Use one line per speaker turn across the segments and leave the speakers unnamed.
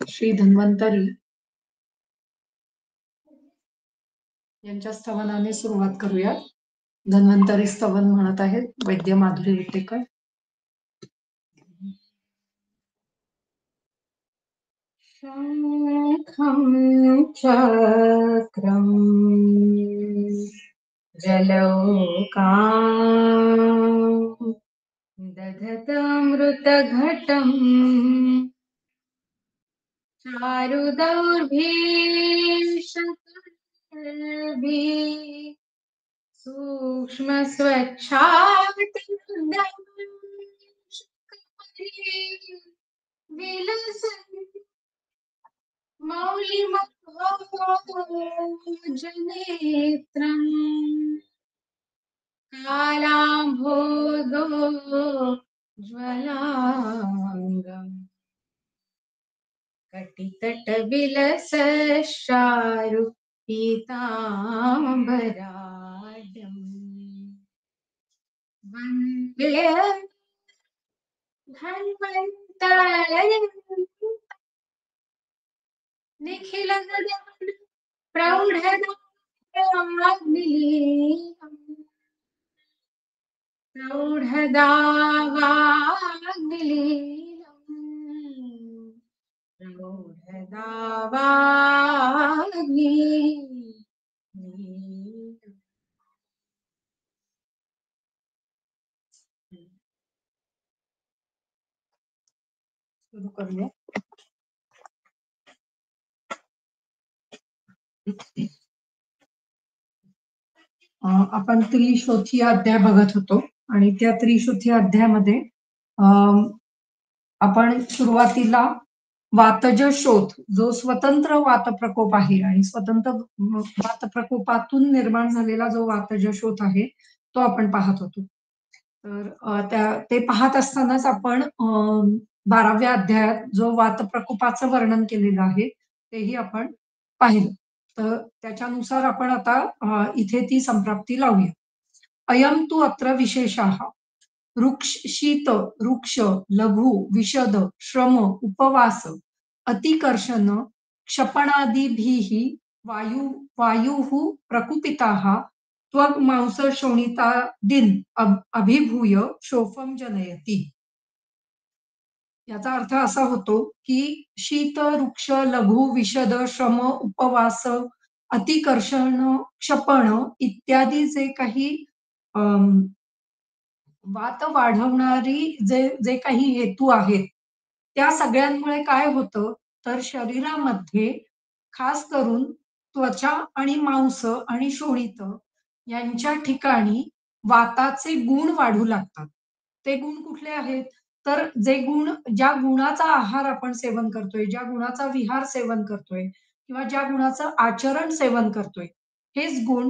श्री धन्वंतरी यांच्या स्तवनाने सुरुवात करूयात. धन्वंतरी स्तवन म्हणत आहेत वैद्य माधुरी विटेकर. शंखं चक्रं जलौकां दधतमृतघटं चारुदौर्भिः सूक्ष्म मौलिमनेत्रम् कालाम्भोदो ज्वलाङ्गम् कटितटविलसश्चारु पीताम्बराढ्यम् वन्दे धन्वन्तरिं निखिलगगन सुरू करूया. आपण त्रिशोथी अध्याय बघत होतो आणि त्या त्रिशोथी अध्यायामध्ये आपण सुरुवातीला वातज शोथ जो स्वतंत्र वातप्रकोप आहे आणि स्वतंत्र वातप्रकोपातून निर्माण झालेला जो वातज शोथ आहे तो आपण पाहत होतो. तर ते पाहत असतानाच आपण 12व्या अध्यायात जो वातप्रकोपाचं वर्णन केलेलं आहे तेही आपण पाहिलं. तर त्याच्यानुसार आपण आता इथे ती संप्राप्ती लावूया. अयम तु अत्र विशेषाः शीत रुक्ष लघु विशद श्रम उपवास अतिकर्षण क्षपणादिभिः वायुः प्रकुपिताः त्वग् मांस शोणितादीन् अभिभूय शोफम जनयति. याचा अर्थ असा होतो की शीत रुक्ष लघु विशद श्रम उपवास अतिकर्षण क्षपण इत्यादी जे काही वात वाढवणारी जे काही हेतू आहेत त्या सगळ्यांमुळे काय होतं तर शरीरामध्ये खास करून त्वचा आणि मांस आणि शोणित यांच्या ठिकाणी वाताचे गुण वाढू लागतात. ते गुण कुठले आहेत तर ज्या गुणाचा आहार आपण सेवन करतोय, ज्या गुणाचा विहार सेवन करतोय किंवा ज्या गुणाचं आचरण सेवन करतोय हेच गुण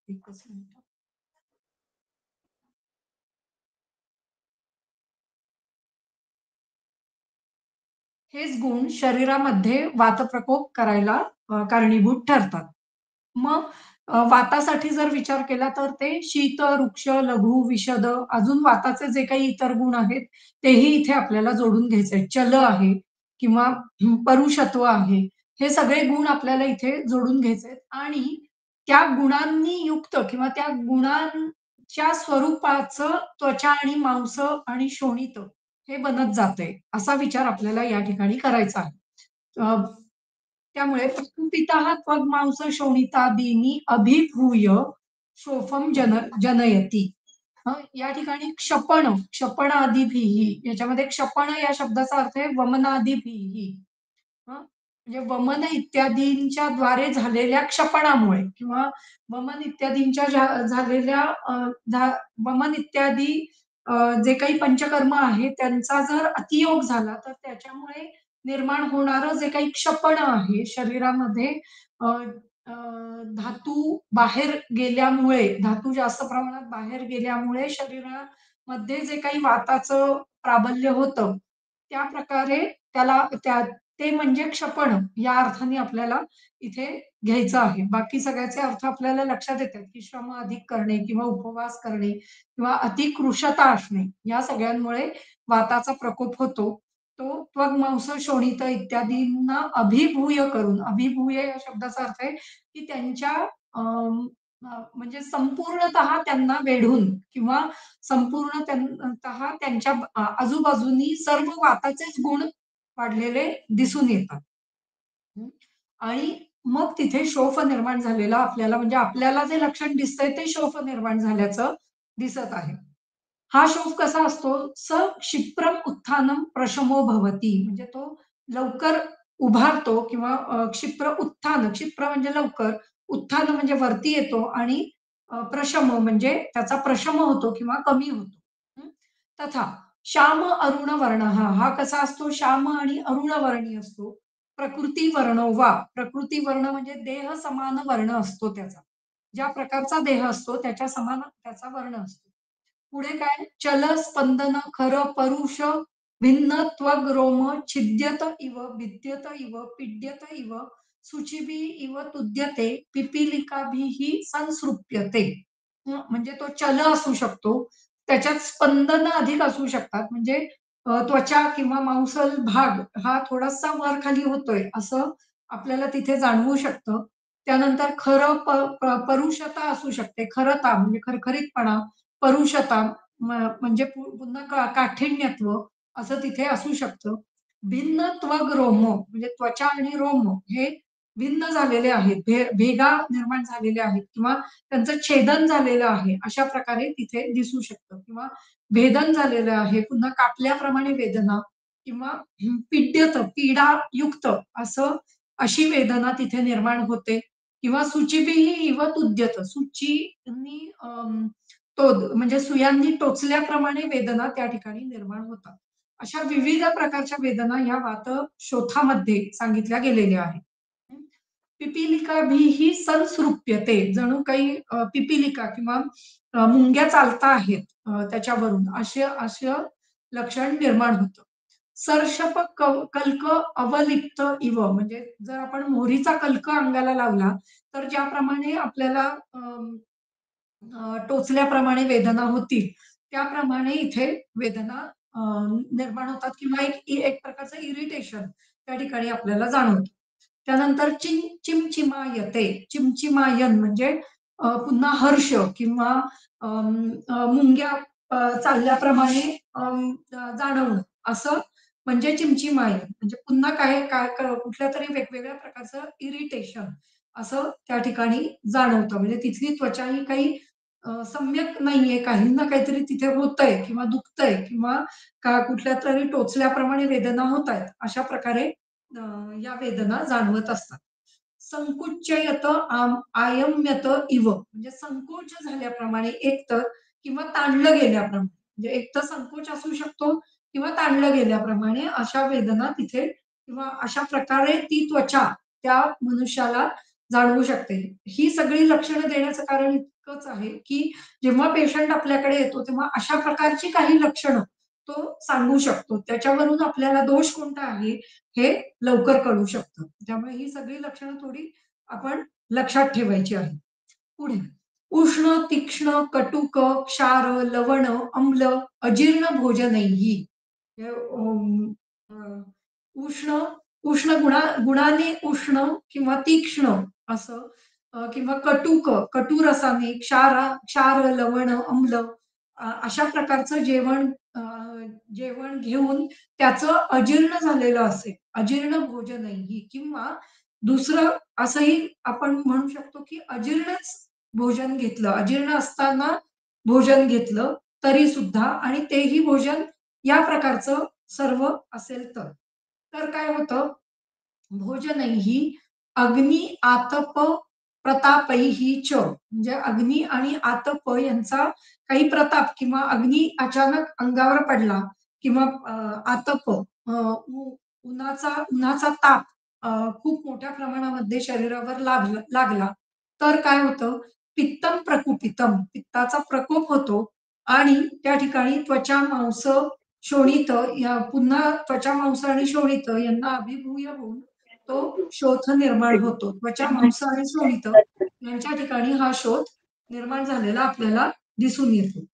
एकच मिनिट. हेच गुण शरीरामध्ये वातप्रकोप करायला कारणीभूत ठरतात. मग वातासाठी जर विचार केला तर ते शीत रुक्ष लघु विशद अजून वाताचे जे काही इतर गुण आहेत तेही इथे आपल्याला जोडून घ्यायचे. चल आहे किंवा परुषत्व आहे हे सगळे गुण आपल्याला इथे जोडून घ्यायचे आणि त्या गुणांनी युक्त किंवा त्या गुणांच्या स्वरूपाचं त्वचा आणि मांस आणि शोणित हे बनत जाते असा विचार आपल्याला या ठिकाणी करायचा आहे. त्यामुळे प्रकुपिताः त्वग् मांस शोणितादीनि अभिभूय शोफम जनयति. या ठिकाणी क्षपण आदिभिः याच्यामध्ये क्षपण या शब्दाचा अर्थ आहे वमनादिभिः. म्हणजे वमन इत्यादींच्या द्वारे झालेल्या क्षपणामुळे किंवा वमन इत्यादींच्या झालेल्या वमन इत्यादी जे काही पंचकर्म आहे त्यांचा जर अतियोग झाला तर त्याच्यामुळे निर्माण होणारं जे काही क्षपण आहे शरीरामध्ये धातू बाहेर गेल्यामुळे धातू जास्त प्रमाणात बाहेर गेल्यामुळे शरीरामध्ये जे काही वाताचं प्राबल्य होतं त्या प्रकारे ते म्हणजे क्षपण या अर्थाने आपल्याला इथे घ्यायचं आहे. बाकी सगळ्याचे अर्थ आपल्याला लक्षात येतात की श्रम अधिक करणे किंवा उपवास करणे किंवा अतिकृशता असणे या सगळ्यांमुळे वाताचा प्रकोप होतो. तो त्वग मांस शोणित इत्यादींना अभिभूय करून, अभिभूय या शब्दाचा अर्थ आहे, की त्यांच्या म्हणजे संपूर्णतः त्यांना वेढून किंवा संपूर्णतः त्यांच्या आजूबाजूनी सर्व वाताचेच गुण वाढलेले दिसून येतात. हं. आणि मग तिथे शोफ निर्माण झालेला आपल्याला म्हणजे आपल्याला जे लक्षण दिसतंय ते शोफ निर्माण झाल्याचं दिसत आहे. हा शोफ कसा असतो? क्षिप्रम उत्थानम प्रशमो भवती म्हणजे तो लवकर उभारतो किंवा क्षिप्र उत्थान, क्षिप्र म्हणजे लवकर, उत्थान म्हणजे वरती येतो आणि प्रशम म्हणजे त्याचा प्रशम होतो किंवा कमी होतो. हं. तथा श्याम अरुण वर्णः हा कसा असतो? श्याम आणि अरुण वर्णी असतो. प्रकृती वर्णो वा प्रकृती वर्ण म्हणजे देह समान वर्ण असतो त्याचा. ज्या प्रकारचा देह असतो त्याच्या समान त्याचा वर्ण असतो. पुढे काय? चल, स्पंदन, खर, परुष, भिन्न, त्वग, रोम, छिद्यत इव, भिद्यत इव, पिड्यत इव, शुचिभी इव तुद्यते, पिपीलिकाभिः संसृप्यते. म्हणजे तो चल असू शकतो. त्याच्यात स्पंदन अधिक असू शकतात. म्हणजे त्वचा किंवा मांसल भाग हा थोडासा वर-खाली होतोय, असं आपल्याला तिथे जाणवू शकतं. त्यानंतर खरं परुषता असू शकते. खरता म्हणजे खरखरीतपणा, परुषता म्हणजे पुन्हा काठिण्यत्व असं तिथे असू शकतं. भिन्न त्वग रोम म्हणजे त्वचा आणि रोम हे भिन्न झालेले आहेत. भेगा निर्माण झालेल्या आहेत किंवा त्यांचं छेदन झालेलं आहे. अशा प्रकारे तिथे दिसू शकतं किंवा भेदन झालेलं आहे. पुन्हा कापल्याप्रमाणे वेदना किंवा पिड्यत, पीडायुक्त असं अशी वेदना तिथे निर्माण होते किंवा सुचिभिः इव तुद्यत. सुचींनी म्हणजे सुयांनी टोचल्याप्रमाणे वेदना त्या ठिकाणी निर्माण होतात. अशा विविध प्रकारच्या वेदना या वातशोथामध्ये सांगितल्या गेलेल्या आहेत. हं. पिपीलिकाभिः संसृप्यते. जणू काही पिपीलिका किंवा मुंग्या चालता आहेत त्याच्यावरून असं लक्षण निर्माण होतं. सर्षप कल्क अवलिप्त इव म्हणजे जर आपण मोहरीचा कल्क अंगाला लावला, तर ज्याप्रमाणे आपल्याला टोचल्याप्रमाणे वेदना होतील, त्याप्रमाणे इथे वेदना अ, निर्माण होतात किंवा एक प्रकारचं इरिटेशन त्या ठिकाणी आपल्याला जाणवतं. त्यानंतर चिमचिमायते. चिमचिमायन म्हणजे पुन्हा हर्ष किंवा मुंग्या चालल्याप्रमाणे जाणवणं असं म्हणजे चिमचिमायन. म्हणजे पुन्हा कुठल्यातरी वेगवेगळ्या प्रकारचं इरिटेशन असं त्या ठिकाणी जाणवतं. म्हणजे तिथली त्वचा ही काही सम्यक नाहीये. काहींना काहीतरी तिथे होतंय किंवा दुखतंय किंवा कुठल्यातरी टोचल्याप्रमाणे वेदना होतायत. अशा प्रकारे अ, या वेदना जाणवत असतात. संकुच्चयत आयम्यत इव म्हणजे संकोच झाल्याप्रमाणे एकतर किंवा ताणलं गेल्याप्रमाणे. म्हणजे एकतर संकोच असू शकतो किंवा ताणलं गेल्याप्रमाणे अशा वेदना तिथे किंवा अशा प्रकारे ती त्वचा त्या मनुष्याला जाणवू शकते. ही सगळी लक्षणं देण्याचं कारण इतकंच आहे, की जेव्हा पेशंट आपल्याकडे येतो, तेव्हा अशा प्रकारची काही लक्षणं तो सांगू शकतो. त्याच्यावरून आपल्याला दोष कोणता आहे, हे लवकर कळू शकतं. त्यामुळे ही सगळी लक्षणं थोडी आपण लक्षात ठेवायची आहेत. पुढे उष्ण, तीक्ष्ण, कटुक, क्षार, लवण, आम्ल, अजीर्ण भोजनैः. हे उष्ण उष्ण गुणाने उष्ण किंवा तीक्ष्ण असं किंवा कटू रसाने, क्षार, लवण, आम्ल अशा प्रकारचं जेवण घेऊन त्याचं अजीर्ण झालेलं असेल, अजीर्ण भोजनही किंवा दुसरं असंही आपण म्हणू शकतो, की अजीर्णच भोजन घेतलं, अजीर्ण असताना भोजन घेतलं तरी सुद्धा आणि तेही भोजन या प्रकारचं सर्व असेल तर. तर काय होतं, भोजनैः अग्नी आतप प्रतापैः च म्हणजे अग्नी आणि आतप यांचा काही प्रताप किंवा अग्नी अचानक अंगावर पडला किंवा आतप उन्हाचा ताप खूप मोठ्या प्रमाणामध्ये शरीरावर लागला, तर काय होतं, पित्तम प्रकुपितम पित्ताचा प्रकोप होतो आणि त्या ठिकाणी त्वचा, मांस, शोणित या पुन्हा त्वचा, मांस आणि शोणित यांना अभिभूय होऊन तो शोथ निर्माण होतो. त्वचा, मांस आणि शोणित यांच्या ठिकाणी हा शोथ निर्माण झालेला आपल्याला दिसून येतो.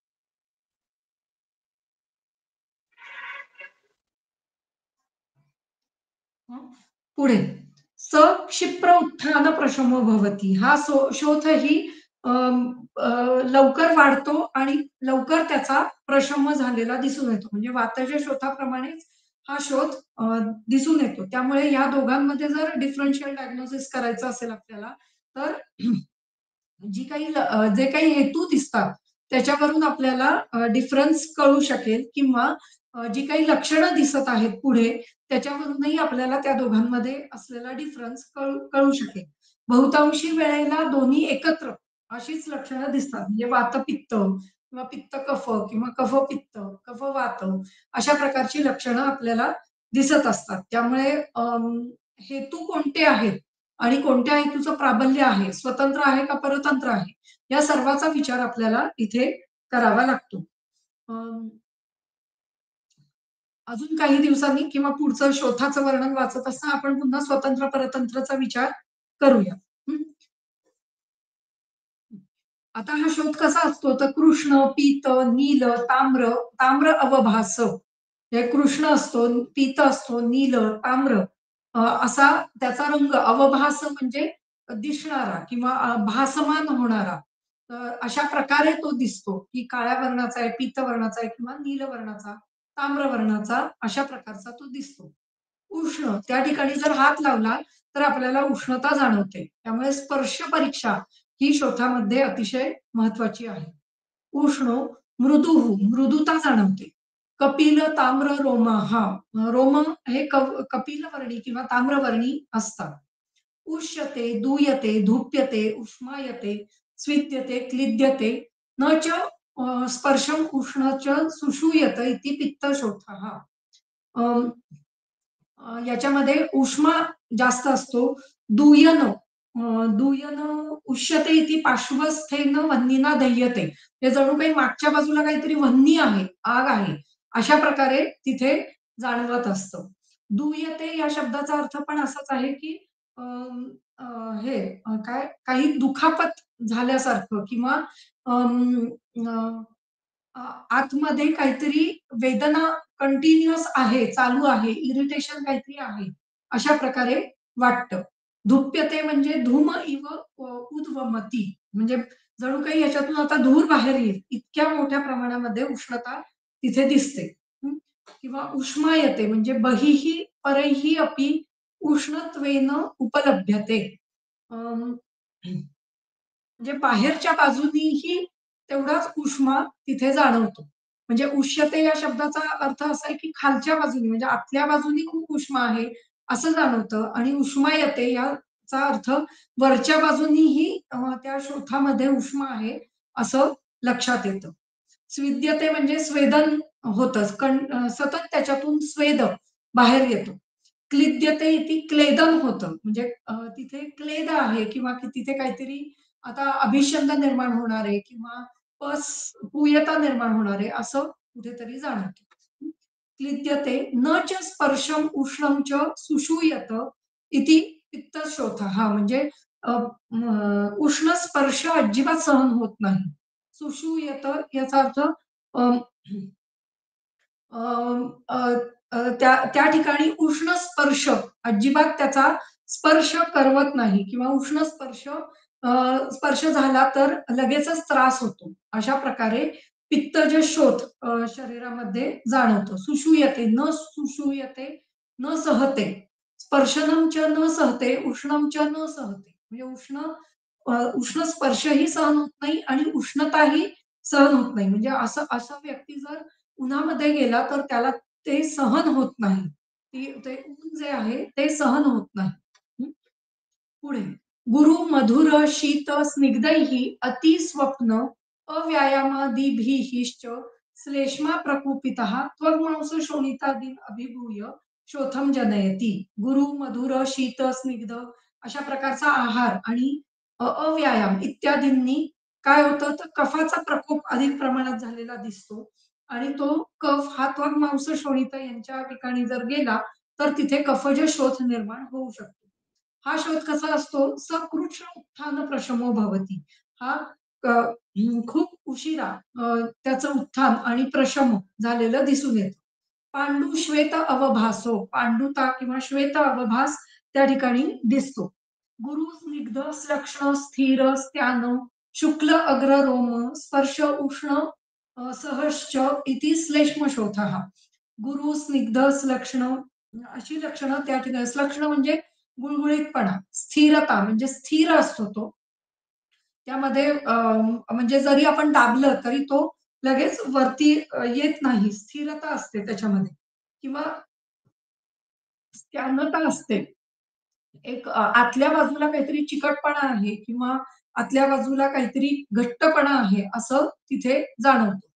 हं. पुढे सक्षिप्र उत्थान प्रशमो भवति. हा शोथही अं, अ, लवकर वाढतो आणि लवकर त्याचा प्रशम झालेला दिसून येतो. म्हणजे वाताच्या शोथाप्रमाणेच हा शोथ दिसून येतो. त्यामुळे या दोघांमध्ये जर डिफरन्शियल डायग्नोसिस करायचं असेल आपल्याला, तर जे काही हेतू दिसतात, त्याच्यावरून आपल्याला डिफरन्स कळू शकेल किंवा जी काही लक्षणं दिसत आहेत पुढे, त्याच्यावरूनही आपल्याला त्या दोघांमध्ये असलेला डिफरन्स कळू शकेल. बहुतांशी वेळेला दोन्ही एकत्र अशीच लक्षणं दिसतात. म्हणजे वातपित्त किंवा पित्त-कफ किंवा कफ-पित्त, कफ-वात अशा प्रकारची लक्षणं आपल्याला दिसत असतात. त्यामुळे हेतू कोणते आहेत आणि कोणत्या हेतूचं प्राबल्य आहे, स्वतंत्र आहे का परतंत्र आहे, या सर्वाचा विचार आपल्याला इथे करावा लागतो. अ, अजून काही दिवसांनी किंवा पुढचं शोथाचं वर्णन वाचत असताना आपण पुन्हा स्वतंत्र परतंत्रचा विचार करूया. हं. आता हा शोध कसा असतो तर कृष्ण, पीत, नील, ताम्र, ताम्र अवभास. हे कृष्ण असतो, पीत असतो, नील, ताम्र असा त्याचा रंग अवभास म्हणजे दिसणारा किंवा भासमान होणारा. तर अशा प्रकारे तो दिसतो, की काळ्या वर्णाचा आहे, पीत वर्णाचा आहे किंवा नील वर्णाचा, ताम्र वर्णाचा अशा प्रकारचा तो दिसतो. उष्ण, त्या ठिकाणी जर हात लावला, तर आपल्याला उष्णता जाणवते. त्यामुळे स्पर्श परीक्षा ही शोथामध्ये अतिशय महत्वाची आहे. उष्ण, मृदुः मृदुता जाणवते. कपिल, ताम्र, रोम हां, रोम हे कपिलवर्णी किंवा ताम्रवर्णी असतात. उष्यते, दूयते, धूप्यते, उष्मायते, स्विद्यते, क्लिद्यते, न च स्पर्शम उष्ण च सुषूयत इति पित्तशोथः. याच्यामध्ये उष्मा जास्त असतो. दूयन दूयन उष्यते इति पार्श्वस्थेन वह्नीना दह्यते. हे जणू काही मागच्या बाजूला काहीतरी वह्नी आहे, आग आहे. अशा प्रकारे तिथे जाणवत असतं. दूयते या शब्दाचा अर्थ पण असाच आहे, की अ, अ, हे काय काही दुखापत झाल्यासारखं किंवा अं, अ, अ, आतमध्ये काहीतरी वेदना कंटिन्युअस आहे, चालू आहे, इरिटेशन काहीतरी आहे, अशा प्रकारे वाटतं. धुप्यते म्हणजे धूम इव उद्वमती म्हणजे जणू काही याच्यातून आता धूर बाहेर येईल, इतक्या मोठ्या प्रमाणामध्ये उष्णता तिथे दिसते. हं. किंवा उष्मायते म्हणजे बहिः परैः अपि उष्णत्वेन उपलभ्यते. अं, म्हणजे बाहेरच्या बाजूनीही तेवढाच उष्मा तिथे जाणवतो. म्हणजे उष्यते या शब्दाचा अर्थ असा आहे, की खालच्या बाजूनी म्हणजे आतल्या बाजूनी खूप उष्मा आहे, असं जाणवतं आणि उष्मायते याचा अर्थ वरच्या बाजूनीही त्या शोथामध्ये उष्मा आहे, असं लक्षात येतं. स्विद्यते म्हणजे स्वेदन होतं. सतत त्याच्यातून स्वेद बाहेर येतो. क्लिद्यते इति क्लेदन होतं. म्हणजे तिथे क्लेद आहे किंवा तिथे काहीतरी आता अभिषंध निर्माण होणार आहे किंवा पस पूयता निर्माण होणार आहे असं कुठेतरी जाणवतं. क्लिद्यते न च स्पर्शम उष्णं च सुषूयत इति पित्तशोथः म्हणजे उष्ण स्पर्श अजिबात सहन होत नाही. सुषूयत याचा अर्थ अ, अ, अ, त्या त्या ठिकाणी उष्ण स्पर्श अजिबात त्याचा स्पर्श करवत नाही किंवा उष्ण स्पर्श झाला तर लगेचच त्रास होतो. अशा प्रकारे पित्तज शोथ शरीरामध्ये जाणवतो. सुषूयते, न सुषूयते, न सहते. स्पर्शनं च न सहते, उष्णं च न सहते. म्हणजे उष्ण स्पर्शही सहन होत नाही आणि उष्णताही सहन होत नाही. म्हणजे असं असा व्यक्ती जर उन्हामध्ये गेला तर त्याला ते सहन होत नाही. ते ऊन जे आहे ते सहन होत नाही. हं. पुढे गुरु मधुर शीत स्निग्धैः अति स्वप्न अव्यायामादिभिश्च श्लेष्मा प्रकुपितः त्वग्मांस शोणितादीन अभिभूय शोथम जनयती. गुरु मधुर शीत स्निग्ध अशा प्रकारचा आहार आणि अव्यायाम इत्यादींनी काय होतं तर कफाचा प्रकोप अधिक प्रमाणात झालेला दिसतो आणि तो कफ हा त्वग्मांस शोणित यांच्या ठिकाणी जर गेला तर तिथे कफज शोथ निर्माण होऊ शकतो. हा शोध कसा असतो? सकृच्छ उत्थान प्रशमो भवती. हा खूप उशिरा त्याचं उत्थान आणि प्रशम झालेलं दिसून येतं. पांडू श्वेत अवभासो, पांडुता किंवा श्वेत अवभास त्या ठिकाणी दिसतो. गुरु स्निग्ध लक्षण स्थिर स्त्यान शुक्ल अग्र रोम स्पर्श उष्ण सहश्च इति श्लेष्मशोथः. गुरु स्निग्ध लक्षण अशी लक्षणं त्या ठिकाणी. लक्षण म्हणजे गुळगुळीतपणा, स्थिरता म्हणजे स्थिर असतो तो. त्यामध्ये म्हणजे जरी आपण दाबलं तरी तो लगेच वरती येत नाही. स्थिरता असते त्याच्यामध्ये किंवा स्त्यानता असते. एक आतल्या बाजूला काहीतरी चिकटपणा आहे किंवा आतल्या बाजूला काहीतरी घट्टपणा आहे असं तिथे जाणवतं.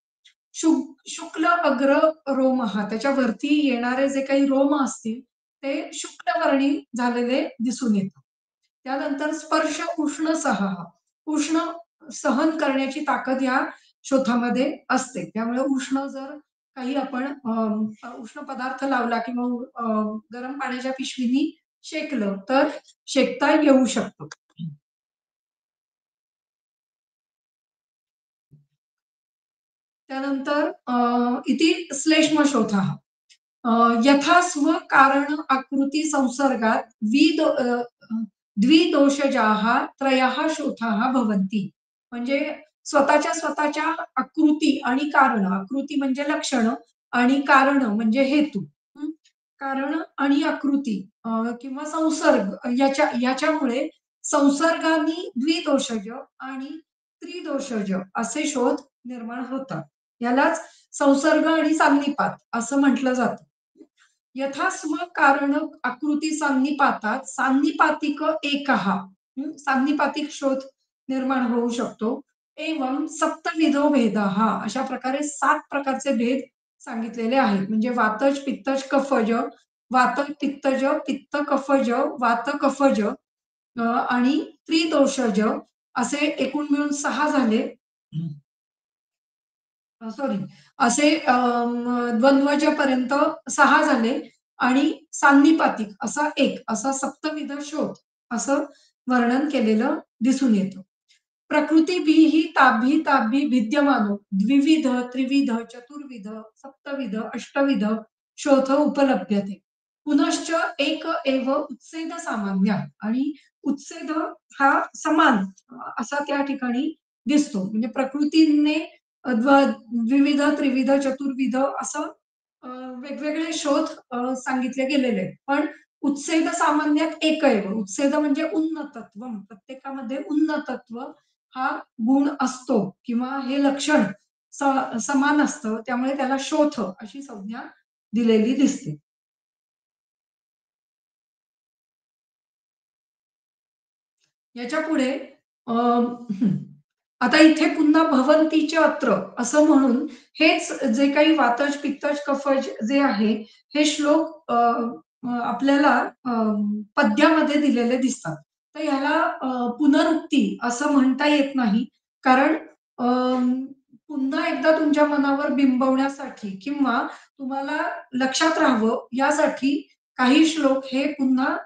शुक्ल अग्र रोमः त्याच्यावरती येणारे जे काही रोम असतील ते शुक्लवर्णी झालेले दिसून येतात. त्यानंतर स्पर्श उष्ण सह उष्ण सहन करण्याची ताकद या शोथामध्ये असते. त्यामुळे उष्ण जर काही आपण उष्ण पदार्थ लावला किंवा गरम पाण्याच्या पिशवीनी शेकलं तर शेकता येऊ शकतं. त्यानंतर इति श्लेष्मशोथः. यथा स्वकारण आकृती संसर्गात द्विदोषजाः त्रयः शोथाः भवन्ति. म्हणजे स्वतःच्या आकृती आणि कारण. आकृती म्हणजे लक्षण आणि कारण म्हणजे हेतू. हं. कारण आणि आकृती किंवा संसर्ग याच्यामुळे संसर्गानी द्विदोषज आणि त्रिदोषज असे शोध निर्माण होतात. यालाच संसर्ग आणि सान्निपात असं म्हटलं जातं. यथा कारण आकृती सान्निपातात सान्निपातिक एकः सान्निपातिक शोध निर्माण होऊ शकतो. एवं सप्तविधो भेदः अशा प्रकारे 7 प्रकारचे भेद सांगितलेले आहेत. म्हणजे वातज, पित्तज, कफज, वात, पित्तज, पित्त, कफज, वात, कफज आणि त्रिदोषज असे एकूण मिळून 6 झाले. सॉरी असे द्वंद्वजपर्यंत 6 झाले आणि सान्निपातिक असा एक असा सप्तविध शोध असं वर्णन केलेलं दिसून येतं. प्रकृतीभिः ताभिः भिद्यमानो द्विविध, त्रिविध, चतुर्विध, सप्तविध, अष्टविध शोथ उपलभ्यते. पुनश्च एक एव उच्छेद सामान्य आणि उच्छेद हा समान असा त्या ठिकाणी दिसतो. म्हणजे प्रकृतीने द्विविध, त्रिविध, चतुर्विध असं वेगवेगळे शोध सांगितले गेलेले आहेत. पण उच्छेद सामान्यात एकैव. उच्छेद म्हणजे उन्नतत्व. प्रत्येकामध्ये उन्नतत्व हा गुण असतो किंवा हे लक्षण समान असतं. त्यामुळे त्याला शोथ अशी संज्ञा दिलेली दिसते. याच्यापुढे आता इथे पुन्हा भवंतीचे अत्र असं म्हणून हेच जे काही वातज, पित्तज, कफज जे आहे हे श्लोक आपल्याला पद्यामध्ये दिलेले दिसतात. तर ह्याला पुनरुक्ती असं म्हणता येत नाही. कारण पुन्हा एकदा तुमच्या मनावर बिंबवण्यासाठी किंवा तुम्हाला लक्षात राहावं यासाठी काही श्लोक हे पुन्हा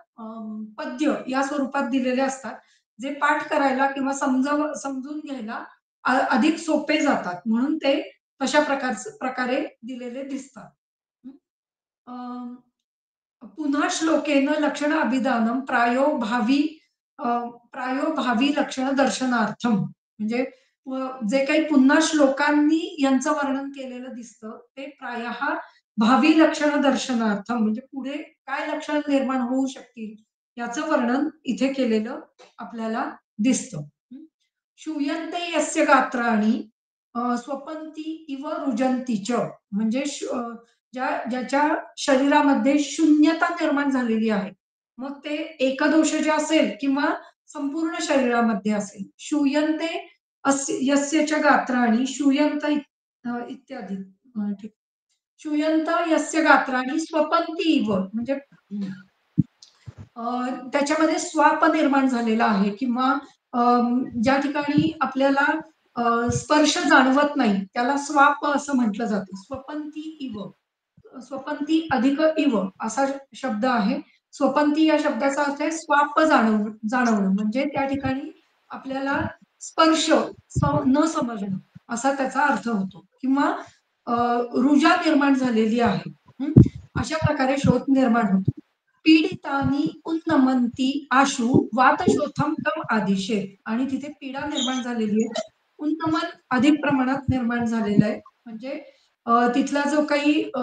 पद्य या स्वरूपात दिलेले असतात. जे पाठ करायला किंवा समजून घ्यायला अधिक सोपे जातात. म्हणून ते तशा प्रकारे दिलेले दिसतात. पुन्हा श्लोकेन लक्षण अभिधानम प्रायो भावी लक्षण दर्शनार्थम म्हणजे जे काही पुन्हा श्लोकांनी यांचं वर्णन केलेलं दिसतं ते प्रायः भावी लक्षण दर्शनार्थम म्हणजे पुढे काय लक्षण निर्माण होऊ शकतील याचं वर्णन इथे केलेलं आपल्याला दिसतं. श्रूयन्ते यस्य गात्राणि स्वपंती इव रुजंती च म्हणजे ज्याच्या शरीरामध्ये शून्यता निर्माण झालेली आहे. मग ते एकदोषज असेल किंवा संपूर्ण शरीरामध्ये असेल. श्रूयन्ते यस्य च गात्राणि श्रूयन्त इत्यादी. ठीक. श्रूयन्त यस्य गात्राणि स्वपंती इव म्हणजे त्याच्यामध्ये स्वाप निर्माण झालेला आहे किंवा ज्या ठिकाणी आपल्याला स्पर्श जाणवत नाही त्याला स्वाप असं म्हटलं जातं. स्वपंती इव. स्वपंती अधिक इव असा शब्द आहे. स्वपंती या शब्दाचा अर्थ आहे स्वाप जाणवणं म्हणजे त्या ठिकाणी आपल्याला स्पर्श न समजणं असा त्याचा अर्थ होतो किंवा रुजा निर्माण झालेली आहे. हं. अशा प्रकारे शोथ निर्माण होतो. पीडितानि उन्नमंती आशु वातशोथम तम आदिशे आणि तिथे पीडा निर्माण झालेली आहे. उन्नमन अधिक प्रमाणात निर्माण झालेलं आहे. म्हणजे तिथला जो काही अ,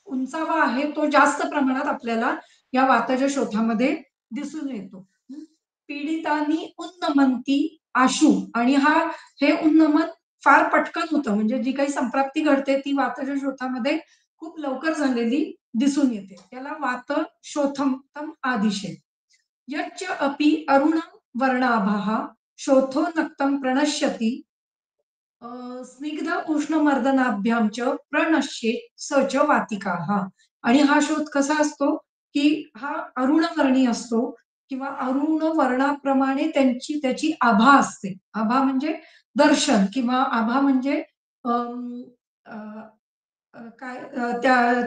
उंचावा आहे तो जास्त प्रमाणात आपल्याला या वाताच्या शोथामध्ये दिसून येतो. हं. पीडितांनी उन्नमंती आशु आणि हे उन्नमन फार पटकन होतं. म्हणजे जी काही संप्राप्ती घडते ती वाताच्या शोथामध्ये खूप लवकर झालेली दिसून येते. त्याला वात शोथम आदिशे. यच्च अपि अरुणं वर्णाभाः शोथो नक्तं प्रणश्यति स्निग्ध उष्णमर्दनाभ्याम च प्रणश्येत स च वातिकाः. आणि हा शोथ कसा असतो, की हा अरुणवर्णी असतो किंवा अरुण वर्णाप्रमाणे त्याची आभा असते. आभा म्हणजे दर्शन किंवा आभा म्हणजे अं, अ,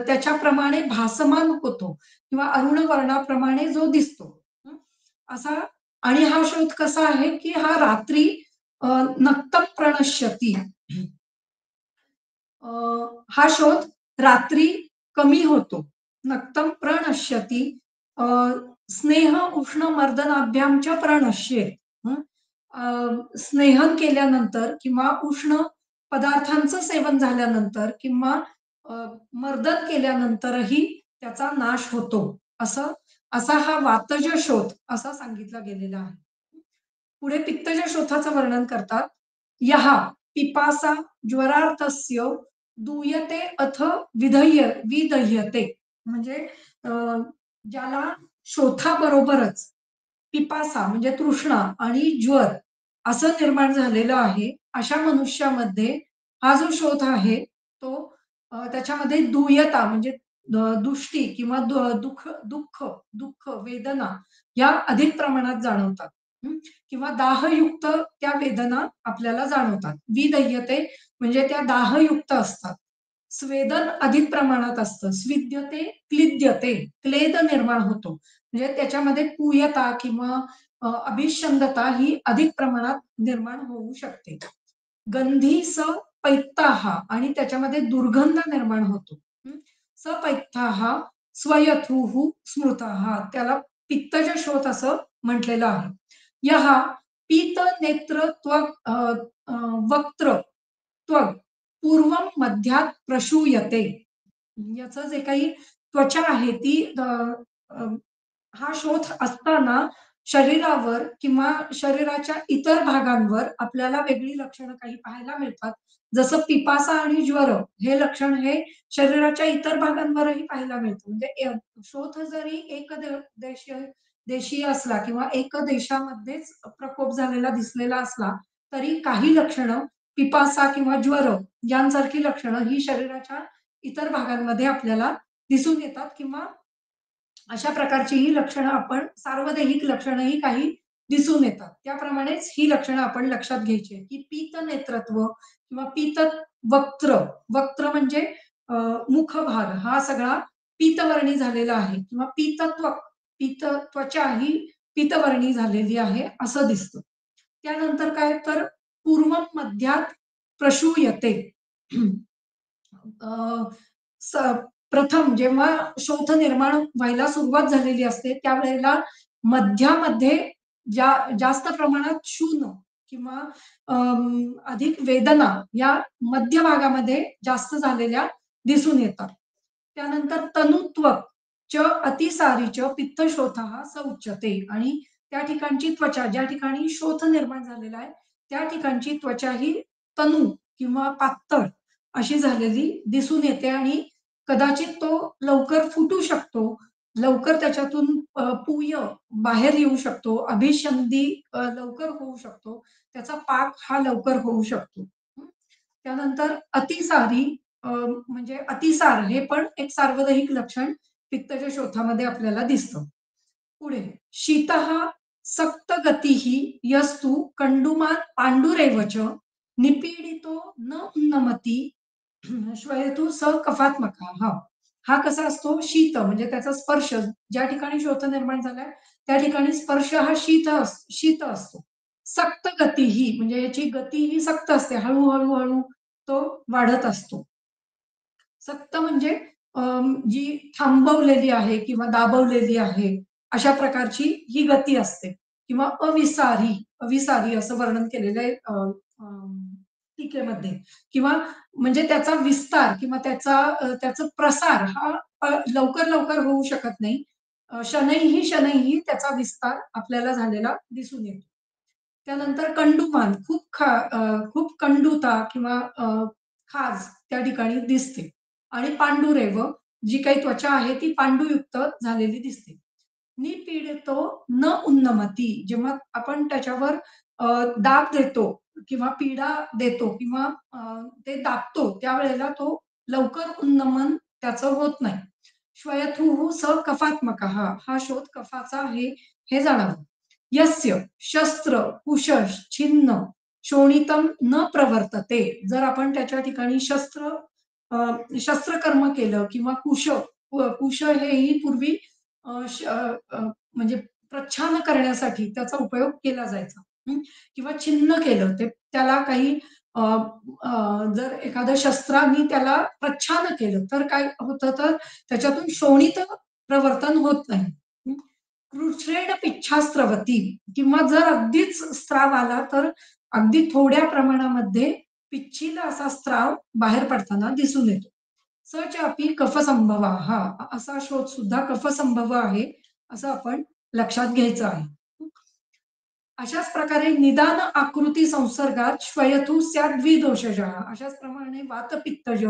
त्याच्याप्रमाणे भासमान होतो किंवा अरुण वर्णाप्रमाणे जो दिसतो. हं. असा आणि हा शोध कसा आहे, की हा रात्री अ, नक्तम प्रणश्यती. अ, हा शोध रात्री कमी होतो. नक्तम प्रणश्यती अ, स्नेह उष्ण मर्दनाभ्याम च प्रणश्येत. हं. स्नेहन केल्यानंतर किंवा उष्ण पदार्थांचं सेवन झाल्यानंतर किंवा अ, मर्दन केल्यानंतरही त्याचा नाश होतो. असं असा हा वातज शोथ असा सांगितला गेलेला आहे. पुढे पित्तज शोथाचं वर्णन करतात. यहा पिपासा ज्वरार्थस्य दूयते अथ विदह्यते. म्हणजे अ, ज्याला शोथाबरोबरच पिपासा म्हणजे तृष्णा आणि ज्वर असं निर्माण झालेलं आहे. अशा मनुष्यामध्ये हा जो शोथ आहे तो त्याच्यामध्ये दुय्यता म्हणजे दृष्टी किंवा दुःख, वेदना या अधिक प्रमाणात जाणवतात. हं. किंवा दाहयुक्त त्या वेदना आपल्याला जाणवतात. विदह्यते म्हणजे त्या दाहयुक्त असतात. स्वेदन अधिक प्रमाणात असतं. स्विद्यते, क्लिद्यते, क्लेद निर्माण होतो. म्हणजे त्याच्यामध्ये पूयता किंवा अभिषंदता ही अधिक प्रमाणात निर्माण होऊ शकते. गंधी सपैत्ताः आणि त्याच्यामध्ये दुर्गंध निर्माण होतो. हं. सपैत्ताः स्वयथुः स्मृताः त्याला पित्तज शोथ असं म्हटलेलं आहे. यः पीत नेत्र त्वक् वक्त्र त्वग् पूर्वं मध्यात प्रशूयते. याचं जे काही त्वचा आहे ती अ, हा शोथ असताना शरीरावर किंवा शरीराच्या इतर भागांवर आपल्याला वेगळी लक्षणं काही पाहायला मिळतात. जसं पिपासा आणि ज्वर हे लक्षण हे शरीराच्या इतर भागांवरही पाहायला मिळतं. म्हणजे शोथ जरी देशीय असला किंवा एक देशामध्येच प्रकोप झालेला दिसलेला असला, तरी काही लक्षणं पिपासा किंवा ज्वर यांसारखी लक्षणं ही शरीराच्या इतर भागांमध्ये आपल्याला दिसून येतात किंवा अशा प्रकारची ही लक्षणं आपण सार्वदेहिक लक्षणं ही काही दिसून येतात. त्याप्रमाणेच ही लक्षणं आपण लक्षात घ्यायची आहे, की पीत नेत्रत्व किंवा वक्त्र, वक्त्र म्हणजे अ, मुखभाग हा सगळा पीतवर्णी झालेला आहे किंवा त्वचा ही पीतवर्णी झालेली आहे असं दिसतं. त्यानंतर काय तर पूर्वम मध्यात प्रशूयते. अ, स प्रथम जेव्हा शोथ निर्माण व्हायला सुरुवात झालेली असते, त्यावेळेला मध्यामध्ये जास्त प्रमाणात शून किंवा अधिक वेदना या मध्य भागामध्ये जास्त झालेल्या दिसून येतात. त्यानंतर तनुत्व च अतिसारी च पित्तशोथः स उच्यते आणि त्या ठिकाणची त्वचा ज्या ठिकाणी शोथ निर्माण झालेला आहे, त्या ठिकाणची त्वचा ही तनू किंवा पातळ अशी झालेली दिसून येते आणि कदाचित तो लवकर फुटू शकतो. लवकर त्याच्यातून पूय बाहेर येऊ शकतो. अभिसंधी लवकर होऊ शकतो. त्याचा पाक हा लवकर होऊ शकतो. हं. त्यानंतर अतिसारी म्हणजे अतिसार हे पण एक सार्वदैहिक लक्षण पित्ताच्या शोथामध्ये आपल्याला दिसतं. पुढे शीतः सक्तगतिः यस्तु कंडुमात् पांडुरेव च निपीडितो न उन्नमति श्वयतु स कफात्मका. हां. हा कसा असतो? शीत म्हणजे त्याचा स्पर्श ज्या ठिकाणी शोथ निर्माण झालाय, त्या ठिकाणी स्पर्श हा शीत असतो. सक्त गतीही म्हणजे याची गती ही सक्त असते. हळू-हळू तो वाढत असतो. सक्त म्हणजे जी थांबवलेली आहे किंवा दाबवलेली आहे, अशा प्रकारची ही गती असते किंवा अविसारी, अविसारी असं वर्णन केलेलं आहे अ, टीकेमध्ये किंवा म्हणजे त्याचा विस्तार किंवा त्याचा प्रसार हा लवकर-लवकर होऊ शकत नाही. शनैही शनैही त्याचा विस्तार आपल्याला झालेला दिसून येतो. त्यानंतर कंडुमान खूप कंडूता किंवा खाज त्या ठिकाणी दिसते आणि पांडुरेव जी काही त्वचा आहे ती पांडुयुक्त झालेली दिसते. निपीडितो न उन्नमती जेव्हा आपण त्याच्यावर अ, दाब देतो किंवा पीडा देतो किंवा ते दाबतो त्यावेळेला तो लवकर उन्नमन त्याचं होत नाही. श्वयथुः स कफात्मकः हा शोध कफाचा आहे हे जाणवलं. यस्य शस्त्र, कुशश, छिन्न, शोणितम न प्रवर्तते. जर आपण त्याच्या ठिकाणी अ, शस्त्रकर्म केलं किंवा कुश हेही पूर्वी म्हणजे प्रच्छान करण्यासाठी त्याचा उपयोग केला जायचा. किंवा छिन्न केलं ते त्याला काही अ, जर एखाद्या शस्त्रांनी त्याला प्रच्छान केलं तर काय होतं तर त्याच्यातून शोणित प्रवर्तन होत नाही. कृच्छ्रेण पिच्छास्त्रवती किंवा जर अगदीच स्त्राव आला तर अगदी थोड्या प्रमाणामध्ये पिच्छीला असा स्त्राव बाहेर पडताना दिसून येतो. स चापी कफसंभवाः असा शोध सुद्धा कफसंभव आहे, असं आपण लक्षात घ्यायचं आहे. अशाच प्रकारे निदान आकृती संसर्गात श्वयथू स्याद्विदोषजः अशाच प्रमाणे वातपित्तज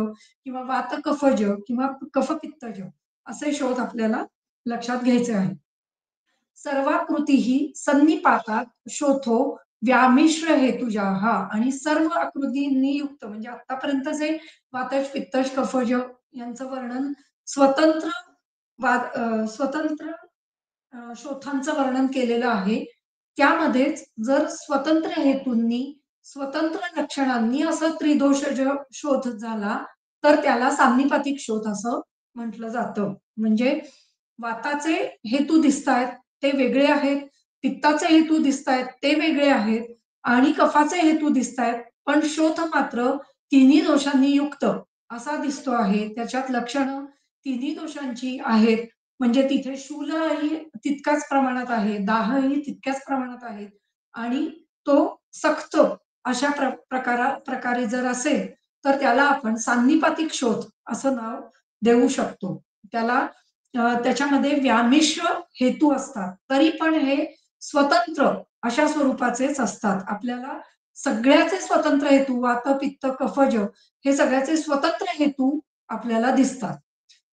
किंवा वातकफज किंवा कफपित्तज असे शोध आपल्याला लक्षात घ्यायचे आहे. सर्वाकृतीही सन्निपातात शोथो व्यामिश्र हेतुजाः आणि सर्व आकृतींनी युक्त म्हणजे आतापर्यंत जे वातज, पित्तज, कफज यांचं वर्णन स्वतंत्र स्वतंत्र शोथांचं वर्णन केलेलं आहे. त्यामध्येच जर स्वतंत्र हेतूंनी, स्वतंत्र लक्षणांनी असं त्रिदोषज शोध झाला, तर त्याला सान्निपातिक शोध असं म्हटलं जातं. म्हणजे वाताचे हेतू दिसतायत, ते वेगळे आहेत. पित्ताचे हेतू दिसतायत, ते वेगळे आहेत आणि कफाचे हेतू दिसतायत, पण शोथ मात्र तिन्ही दोषांनी युक्त असा दिसतो आहे. त्याच्यात लक्षणं तिन्ही दोषांची आहेत. म्हणजे तिथे शूलही तितक्याच प्रमाणात आहे, दाहही तितक्याच प्रमाणात आहेत आणि तो सक्त अशा प्रकारे जर असेल, तर त्याला आपण सान्निपातिक शोथ असं नाव देऊ शकतो. त्याला त्याच्यामध्ये व्यामिश्र हेतू असतात. तरी पण हे स्वतंत्र अशा स्वरूपाचेच असतात. आपल्याला सगळ्याचे स्वतंत्र हेतू वात, पित्त, कफज हे सगळ्याचे स्वतंत्र हेतू आपल्याला दिसतात.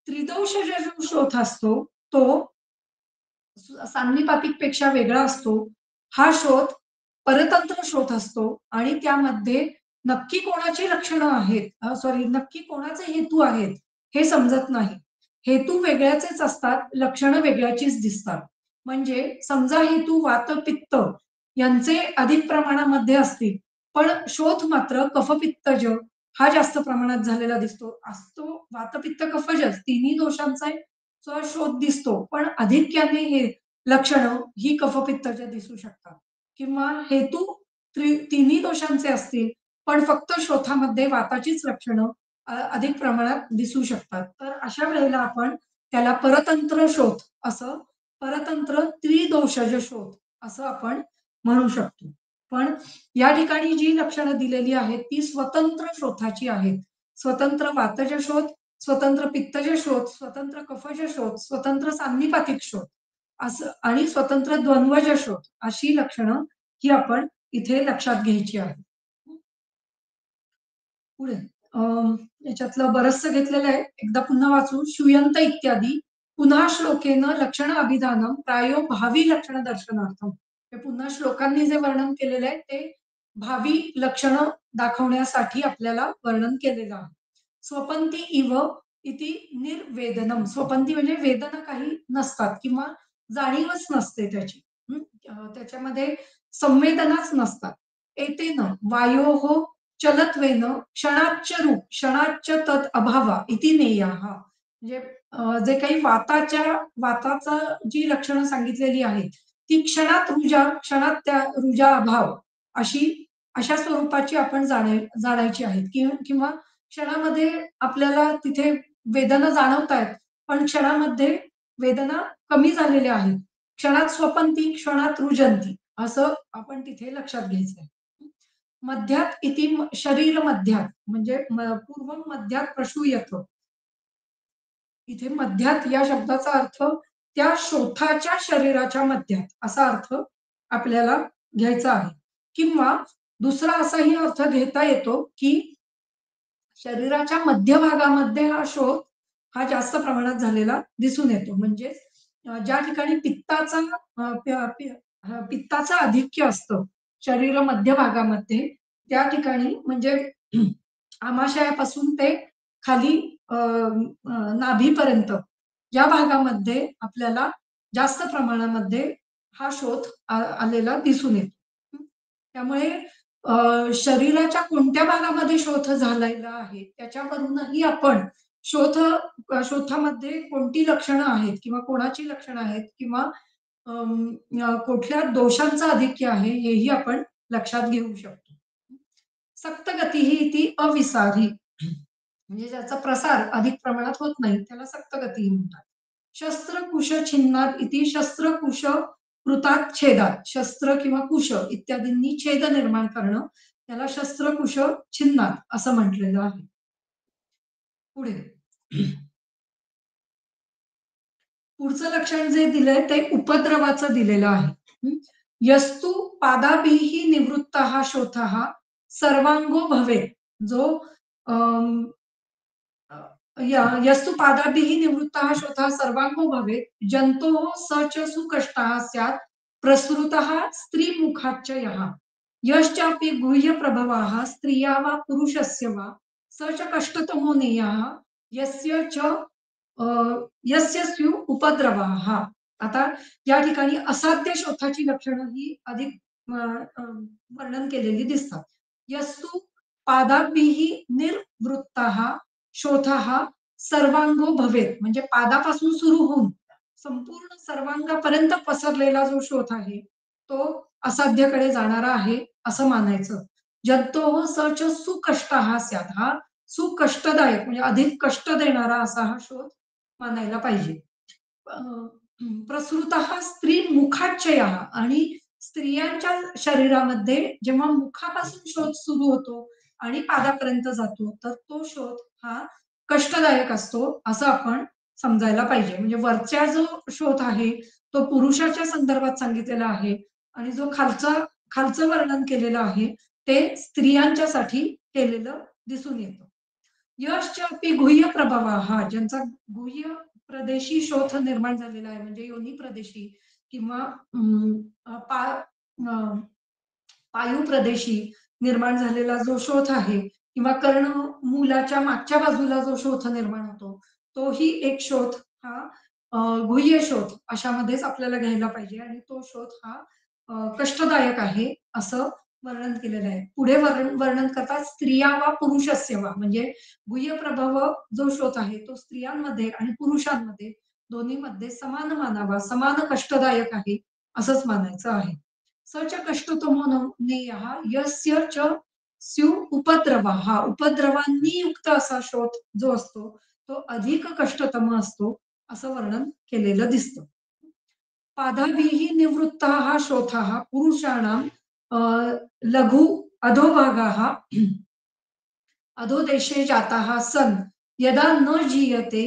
त्रिदोषज जो शोथ असतो, तो सान्निपातिकपेक्षा वेगळा असतो. हा शोध परतंत्र शोध असतो आणि त्यामध्ये नक्की कोणाची लक्षणं आहेत, सॉरी नक्की कोणाचे हेतू आहेत, हे समजत नाही. हेतू वेगळ्याचेच असतात, लक्षणं वेगळ्याचीच दिसतात. म्हणजे समजा हेतू वात, पित्त यांचे अधिक प्रमाणामध्ये असतील, पण शोथ मात्र कफ-पित्तज हा जास्त प्रमाणात झालेला असतो. वात-पित्त कफजच तिन्ही दोषांचा शोध दिसतो. पण आधिक्याने हे लक्षणं ही कफपित्ताच्या दिसू शकतात किंवा हेतू तिन्ही दोषांचे असतील, पण फक्त शोथामध्ये वाताचीच लक्षणं अधिक प्रमाणात दिसू शकतात. तर अशा वेळेला आपण त्याला परतंत्र शोथ असं परतंत्र त्रिदोषज शोथ असं आपण म्हणू शकतो. पण या ठिकाणी जी लक्षणं दिलेली आहेत ती स्वतंत्र शोथाची आहेत. स्वतंत्र वातज शोथ, स्वतंत्र पित्तज शोथ, स्वतंत्र कफज शोथ, स्वतंत्र सान्निपातिक शोथ असं आणि स्वतंत्र द्वंद्वज शोथ अशी लक्षणं ही आपण इथे लक्षात घ्यायची आहेत. पुढे याच्यातलं बरचसं घेतलेलं आहे. एकदा पुन्हा वाचू. "श्रूयन्त इत्यादी पुन्हा श्लोकेन लक्षण अभिधानम प्रायो भावी लक्षण दर्शनार्थम." हे पुन्हा श्लोकांनी जे वर्णन केलेलं आहे ते भावी लक्षणं दाखवण्यासाठी आपल्याला वर्णन केलेलं आहे. स्वपंती इव इति निर्वेदनम. स्वपंती म्हणजे वेदना काही नसतात किंवा जाणीवच नसते त्याची. त्याच्यामध्ये संवेदनाच नसतात. एतेन वायोः चलत्वेन क्षणाच्च तत् अभावा इति नेयाः. म्हणजे जे काही वाताचा जी लक्षणं सांगितलेली आहेत, ती क्षणात क्षणात त्या रुजा अभाव अशी अशा स्वरूपाची आपण जाणायची आहेत किंवा क्षणामध्ये आपल्याला तिथे वेदना जाणवतायत, पण क्षणामध्ये वेदना कमी झालेल्या आहेत. क्षणात स्वपंती, क्षणात रुजंती असं आपण तिथे लक्षात घ्यायचंय. मध्यात इति शरीर मध्यात म्हणजे पूर्वं मध्यात प्रसूयत. इथे मध्यात या शब्दाचा अर्थ त्या शोथाच्या शरीराच्या मध्यात असा अर्थ आपल्याला घ्यायचा आहे. किंवा दुसरा असाही अर्थ घेता येतो, की शरीराच्या मध्यभागामध्ये हा शोथ हा जास्त प्रमाणात झालेला दिसून येतो. म्हणजे ज्या ठिकाणी पित्ताचा पित्ताचं आधिक्य असतं शरीर मध्यभागामध्ये, त्या ठिकाणी म्हणजे आमाशयापासून ते खाली नाभीपर्यंत या भागामध्ये आपल्याला जास्त प्रमाणामध्ये हा शोथ आलेला दिसून येतो. त्यामुळे शरीराच्या कोणत्या भागामध्ये शोथ झालेला आहे त्याच्यावरूनही आपण शोथामध्ये कोणती लक्षणं आहेत किंवा कोणाची लक्षणं आहेत किंवा कुठल्या दोषांचं आधिक्य आहे हेही आपण लक्षात घेऊ शकतो. सक्त गतीही ती अविसारी म्हणजे ज्याचा प्रसार अधिक प्रमाणात होत नाही त्याला सक्त गती म्हणतात. शस्त्रकुश छिन्नात इति शस्त्रकुश कृतात छेदात शस्त्र किंवा कुश इत्यादींनी छेद निर्माण करणं त्याला शस्त्रकुश छिन्नात असं म्हटलेलं आहे. पुढे पुढचं लक्षण जे दिलंय ते उपद्रवाचं दिलेलं आहे. यस्तु पादाभिः निवृत्तः शोथः सर्वांगो भवेत्. जो अं, यस्तु पादाभिः निवृत्तः शोथः सर्वांगो भवेत्. जंतोः स च सुकष्टः स्यात् प्रसृतः स्त्रीमुखाच्च यः. यश्चापि गुह्यप्रभवाः स्त्रिया वा पुरुषस्य वा स च कष्टतमो नेयः यस्य च यस्य स्यु उपद्रवाः. आता या ठिकाणी असाध्य शोथाची लक्षणं ही अधिक वर्णन केलेली दिसतात. यस्तु पादाभिः निर्वृत्तः शोथः सर्वांगो भवेत म्हणजे पादापासून सुरू होऊन संपूर्ण सर्वांगापर्यंत पसरलेला जो शोथ आहे तो असाध्यकडे जाणारा आहे असं मानायचं. जंतोः स च सुकष्टः स्यात्. हा सुकष्टदायक म्हणजे अधिक कष्ट देणारा असा हा शोथ मानायला पाहिजे. प्रसृतः स्त्री मुखाच्छयः आणि स्त्रियांच्या शरीरामध्ये जेव्हा मुखापासून शोथ सुरू होतो आणि पादापर्यंत जातो तर तो शोथ हा कष्टदायक असतो असं आपण समजायला पाहिजे. म्हणजे वरच्या जो शोथ आहे तो पुरुषाच्या संदर्भात सांगितलेला आहे आणि जो खालचं वर्णन केलेलं आहे ते स्त्रियांच्यासाठी केलेलं दिसून येतं. यश्चापि गुह्य प्रभावाः ज्यांचा गुह्य प्रदेशी शोथ निर्माण झालेला आहे म्हणजे योनी प्रदेशी किंवा पायू प्रदेशी निर्माण झालेला जो शोथ आहे किंवा कर्णमूलाच्या मागच्या बाजूला जो शोथ निर्माण होतो तोही एक शोथ हा गुह्य शोथ अशामध्येच आपल्याला घ्यायला पाहिजे आणि तो शोथ हा कष्टदायक आहे असं वर्णन केलेलं आहे. पुढे वर्णन करतात स्त्रिया वा पुरुषस्य वा म्हणजे गुह्य प्रभाव जो शोथ आहे तो स्त्रियांमध्ये आणि पुरुषांमध्ये दोन्हीमध्ये समान मानावा, समान कष्टदायक आहे असंच मानायचं आहे. स च कष्टतमो नेयः यस्य च स्यु उपद्रवः. उपद्रवांनी युक्त असा शोथ जो असतो तो अधिक कष्टतम असतो असं वर्णन केलेलं दिसतं. पादाभिः निवृत्तः हा शोथः पुरुषाणां लघु अधोभागाः अधोदेशे जाताः सन् यदा न जीयते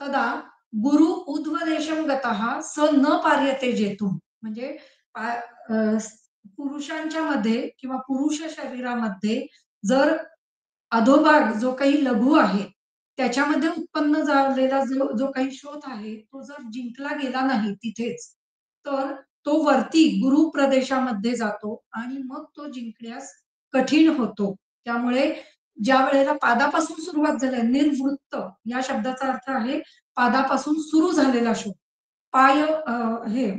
तदा गुरु ऊर्ध्वदेशं गतः स न पार्यते जेतुं. म्हणजे पुरुषांच्या मध्ये किंवा पुरुष शरीरामध्ये जर अधोभाग जो काही लघु आहे त्याच्यामध्ये उत्पन्न झालेला जो काही शोथ आहे तो जर जिंकला गेला नाही तिथेच तर तो वरती गुरु प्रदेशामध्ये जातो आणि मग तो जिंकण्यास कठीण होतो. त्यामुळे ज्या वेळेला पादापासून सुरुवात झाली निर्वृत्त या शब्दाचा अर्थ आहे पादापासून सुरू झालेला शोध. पाय हे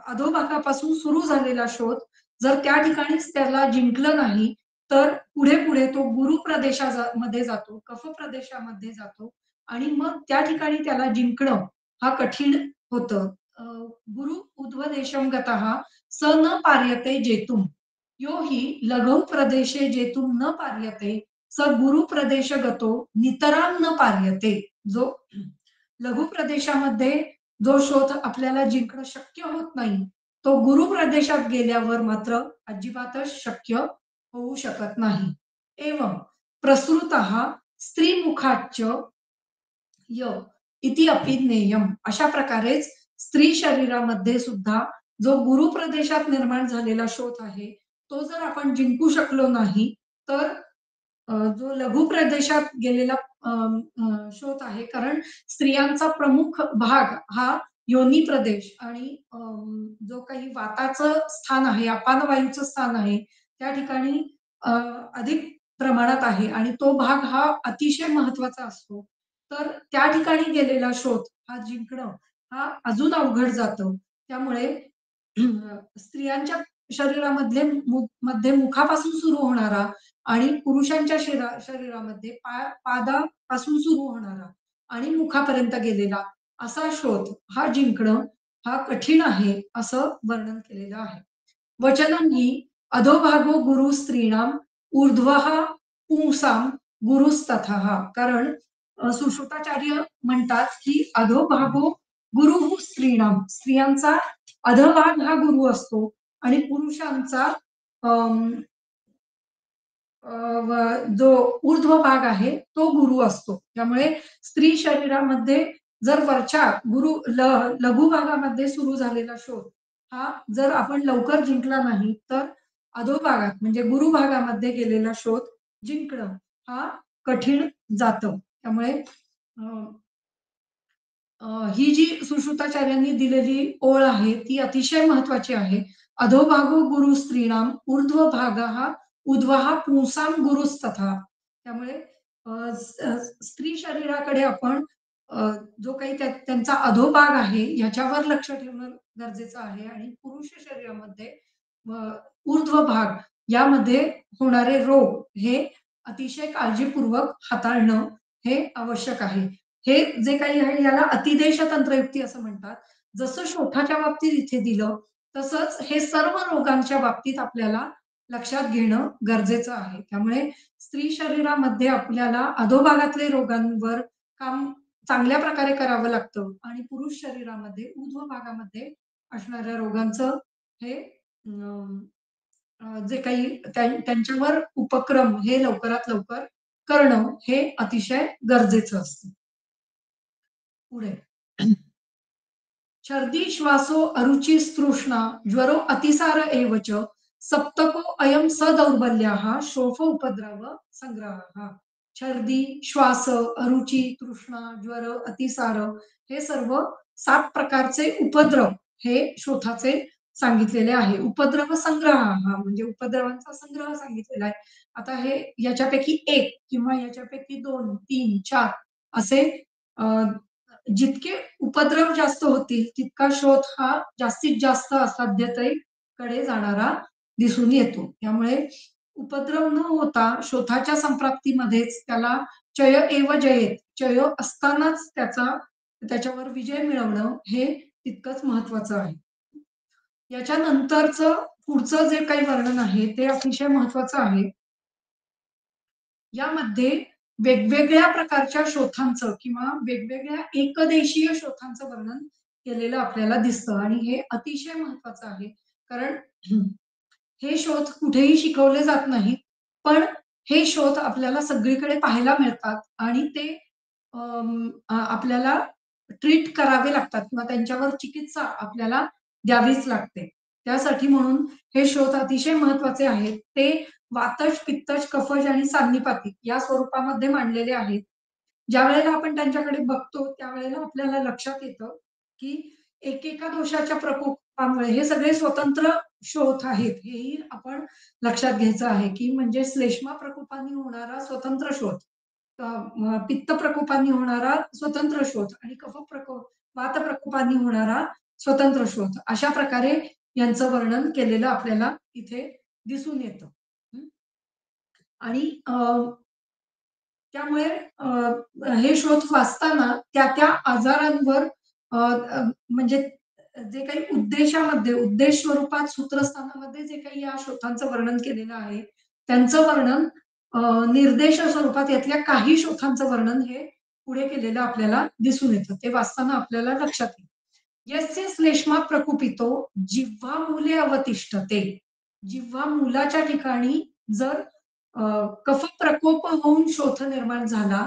अधोभागापासून सुरू झालेला शोध जर त्या ठिकाणीच त्याला जिंकलं नाही तर पुढे पुढे तो गुरु प्रदेशामध्ये जातो, कफ प्रदेशामध्ये जातो आणि मग त्या ठिकाणी त्याला जिंकणं हा कठीण होतं. गुरु उध्वदेशं गतः स न पार्यते जेतुं. यो हि लघौ प्रदेशे जेतुं न पार्यते स गुरु प्रदेशगतो नितरां न पार्यते. जो लघु प्रदेशामध्ये जो शोध आपल्याला जिंकणं शक्य होत नाही, तो गुरु प्रदेशात गेल्यावर मात्र अजिबातच शक्य होऊ शकत नाही. एवं प्रसृतः स्त्रीमुखाच्च य इति अपि ज्ञेयम्. अशा प्रकारेच स्त्री शरीरामध्ये सुद्धा जो गुरु प्रदेशात निर्माण झालेला शोथ आहे, तो जर आपण जिंकू शकलो नाही, तर जो लघु प्रदेशात गेलेला शोथ आहे. कारण स्त्रियांचा प्रमुख भाग हा योनी प्रदेश आणि जो काही वाताचं स्थान आहे, अपान वायूचं स्थान आहे, त्या ठिकाणी अ, अधिक प्रमाणात आहे आणि तो भाग हा अतिशय महत्वाचा असतो. तर त्या ठिकाणी गेलेला शोथ हा जिंकणं हा अजून अवघड जातं. त्यामुळे स्त्रियांच्या शरीरामधले मध्ये मुखापासून सुरू होणारा आणि पुरुषांच्या शरीरामध्ये पादापासून सुरू होणारा आणि मुखापर्यंत गेलेला असा शोध हा जिंकणं हा कठीण आहे, असं वर्णन केलेलं आहे. वचनं ही अधोभागो गुरु स्त्रीणाम ऊर्ध्वः पुंसां गुरुस्तथः. कारण सुश्रुताचार्य म्हणतात, की अधोभागो गुरुः स्त्रीणाम. स्त्रियांचा अधोभाग हा गुरु असतो आणि पुरुषांचा अं, जो ऊर्ध्व भाग आहे तो गुरु असतो. त्यामुळे स्त्री शरीरामध्ये जर वरच्या लघु भागामध्ये सुरू झालेला शोध हा जर आपण लवकर जिंकला नाही, तर अधोभागात म्हणजे गुरु भागामध्ये गेलेला शोध जिंकणं हा कठीण जातं. त्यामुळे अ, ही जी सुश्रुताचार्यांनी दिलेली ओळ आहे, ती अतिशय महत्वाची आहे. अधोभागो गुरु स्त्रीणाम ऊर्ध्व भागः उध्वः पुंसां गुरुस्तथा. त्यामुळे स्त्री शरीराकडे आपण जो काही त्यांचा अधोभाग आहे, ह्याच्यावर लक्ष ठेवणं गरजेचं आहे आणि पुरुष शरीरामध्ये अ, ऊर्ध्व भाग यामध्ये होणारे रोग हे अतिशय काळजीपूर्वक हाताळणं हे आवश्यक आहे. हे जे काही आहे याला अतिदेश तंत्रयुक्ती असं म्हणतात. जसं शोठाच्या बाबतीत इथे दिलं, तसंच हे सर्व रोगांच्या बाबतीत आपल्याला लक्षात घेणं गरजेचं आहे. त्यामुळे स्त्री शरीरामध्ये आपल्याला अधोभागातले रोगांवर काम चांगल्या प्रकारे करावं लागतं आणि पुरुष शरीरामध्ये ऊर्ध्व भागामध्ये असणाऱ्या रोगांचं हे जे काही त्यांच्यावर उपक्रम हे लवकरात लवकर करणं हे अतिशय गरजेचं असतं. पुढे छर्दी श्वासो अरुची तृष्णा ज्वरो अतिसार एव च सप्तको अयं सदौर्बल्याः शोफ उपद्रव संग्रहः. छर्दी, श्वास, अरुची, तृष्णा, ज्वर, अतिसार हे सर्व 7 प्रकारचे उपद्रव हे शोथाचे सांगितलेले आहे. उपद्रव संग्रह हा म्हणजे उपद्रवांचा संग्रह सांगितलेला आहे. आता हे याच्यापैकी 1 किंवा याच्यापैकी 2, 3, 4 असे अ, जितके उपद्रव जास्त होतील, तितका शोध हा जास्तीत जास्त असाध्यतेकडे जाणारा दिसून येतो. त्यामुळे उपद्रव न होता शोथाच्या संप्राप्तीमध्येच त्याला चय एव जयेत, चय असतानाच त्याच्यावर विजय मिळवणं हे तितकंच महत्वाचं आहे. याच्यानंतरचं पुढचं जे काही वर्णन आहे ते अतिशय महत्वाचं आहे. यामध्ये वेगवेगळ्या प्रकारच्या शोथांचं किंवा वेगवेगळ्या एकदेशीय शोथांचं वर्णन केलेलं आपल्याला दिसतं आणि हे अतिशय महत्वाचं आहे. कारण हे शोध कुठेही शिकवले जात नाहीत. पण हे शोध आपल्याला सगळीकडे पाहायला मिळतात आणि ते आपल्याला ट्रीट करावे लागतात किंवा त्यांच्यावर चिकित्सा आपल्याला द्यावीच लागते. त्यासाठी म्हणून हे शोध अतिशय महत्वाचे आहेत. ते वातज, पित्तज, कफज आणि सांनीपाती या स्वरूपामध्ये मांडलेले आहेत. ज्यावेळेला आपण त्यांच्याकडे बघतो, त्यावेळेला आपल्याला लक्षात येतं, की एकेका दोषाच्या प्रकोपामुळे हे सगळे स्वतंत्र शोथ आहेत. हेही आपण लक्षात घ्यायचं आहे, की म्हणजे श्लेष्मा प्रकोपाने होणारा स्वतंत्र शोथ, पित्त प्रकोपाने होणारा स्वतंत्र शोथ आणि वात प्रकोपाने होणारा स्वतंत्र शोथ. अशा प्रकारे यांचं वर्णन केलेलं आपल्याला इथे दिसून येतं. हं. आणि त्यामुळे हे शोध वाचताना त्या आजारांवर अ, अ, म्हणजे जे काही उद्देश स्वरूपात सूत्रस्थानामध्ये जे काही या शोधांचं वर्णन केलेलं आहे, त्यांचं वर्णन अ, निर्देश स्वरूपात यातल्या काही शोथांचं वर्णन हे पुढे केलेलं आपल्याला दिसून येतं. ते वाचताना आपल्याला लक्षात येईल. यस्य श्लेष्मा प्रकुपितो जिव्हा मूले अवतिष्ठते. जिव्हा मूलाच्या ठिकाणी जर कफ प्रकोप होऊन शोथ निर्माण झाला,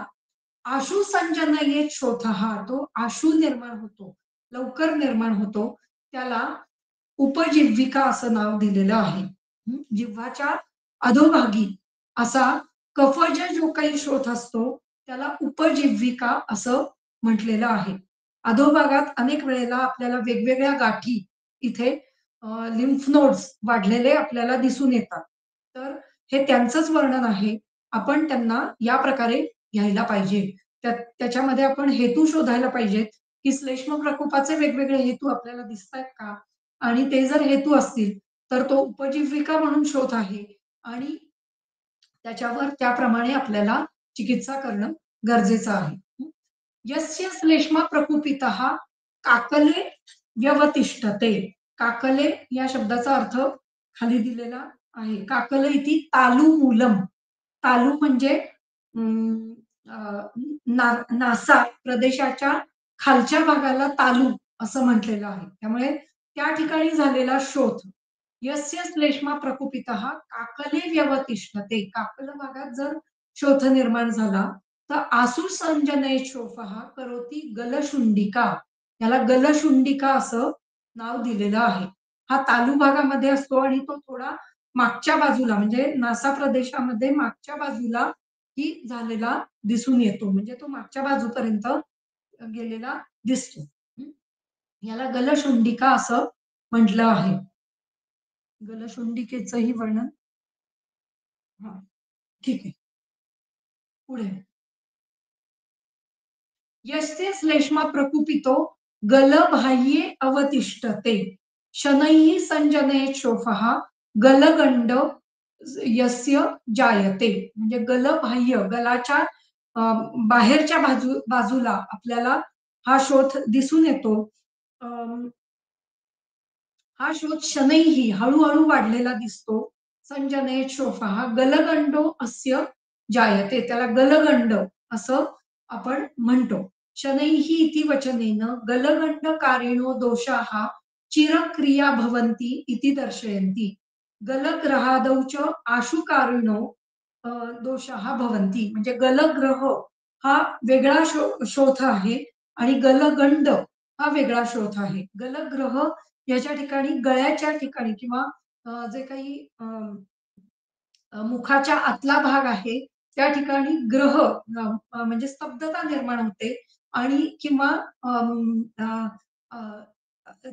आशु संजनयेत शोथः तो आशु निर्माण होतो, लवकर निर्माण होतो. त्याला उपजिव्विका असं नाव दिलेलं आहे. जिव्हाच्या अधोभागी असा कफज जो काही शोथ असतो त्याला उपजिव्विका असं म्हटलेलं आहे. अधोभागात अनेक वेळेला आपल्याला वेगवेगळ्या गाठी इथे लिम्फ नोड्स वाढलेले आपल्याला दिसून येतात. तर हे त्यांचंच वर्णन आहे. आपण त्यांना या प्रकारे घ्यायला पाहिजे. त्याच्यामध्ये आपण हेतू शोधायला पाहिजेत, की श्लेष्म प्रकोपाचे वेगवेगळे हेतू आपल्याला दिसतायत का? आणि ते जर हेतू असतील, तर तो उपजीविका म्हणून शोध आहे आणि त्याच्यावर त्याप्रमाणे आपल्याला चिकित्सा करणं गरजेचं आहे. यस्य श्लेष्मा प्रकुपितः काकले व्यवतिष्ठते. काकले या शब्दाचा अर्थ खाली दिलेला आहे. काकले इति तालू मूलम. तालू म्हणजे अं, नासा प्रदेशाच्या खालच्या भागाला तालू असं म्हटलेलं आहे. त्यामुळे त्या ठिकाणी झालेला शोथ यस्य श्लेष्मा प्रकुपितः काकले व्यवतिष्ठते. काकल भागात जर शोथ निर्माण झाला तर आसु संजनय शोफः करोती गलशुंडिका. याला गलशुंडिका असं नाव दिलेलं आहे. हा तालू भागामध्ये असतो आणि तो थोडा मागच्या बाजूला म्हणजे नासा प्रदेशामध्ये मागच्या बाजूला ही झालेला दिसून येतो. म्हणजे तो मागच्या बाजूपर्यंत गेलेला दिसतो. याला गलशुंडिका असं म्हटलं आहे. गलशुंडिकेचंही वर्णन हा ठीक आहे. पुढे यस्ते श्लेष्मा प्रकुपितो गलबाह्ये अवतिष्ठते. शनैः संजनयेत शोफः गलगंड यस्य जायते. म्हणजे गलबाह्य गलाच्या बाहेरच्या बाजूला आपल्याला हा शोथ दिसून येतो. हा शोध शनैही हळूहळू वाढलेला दिसतो. संजनयेत शोफः गलगंडो अस्य जायते. त्याला गलगंड असं आपण म्हणतो. शनैः इति वचनेन गलगंडकारिणो दोषाः चिरक्रिया भवन्ति इति दर्शयन्ति. गलग्रहादौ च आशुकारिणो दोषाः भवन्ति. म्हणजे गलग्रह हा वेगळा शोथ आहे आणि गलगंड हा वेगळा शोथ आहे. गलग्रह याच्या ठिकाणी गळ्याच्या ठिकाणी किंवा जे काही मुखाच्या आतला भाग आहे त्या ठिकाणी ग्रह म्हणजे स्तब्धता निर्माण होते आणि किंवा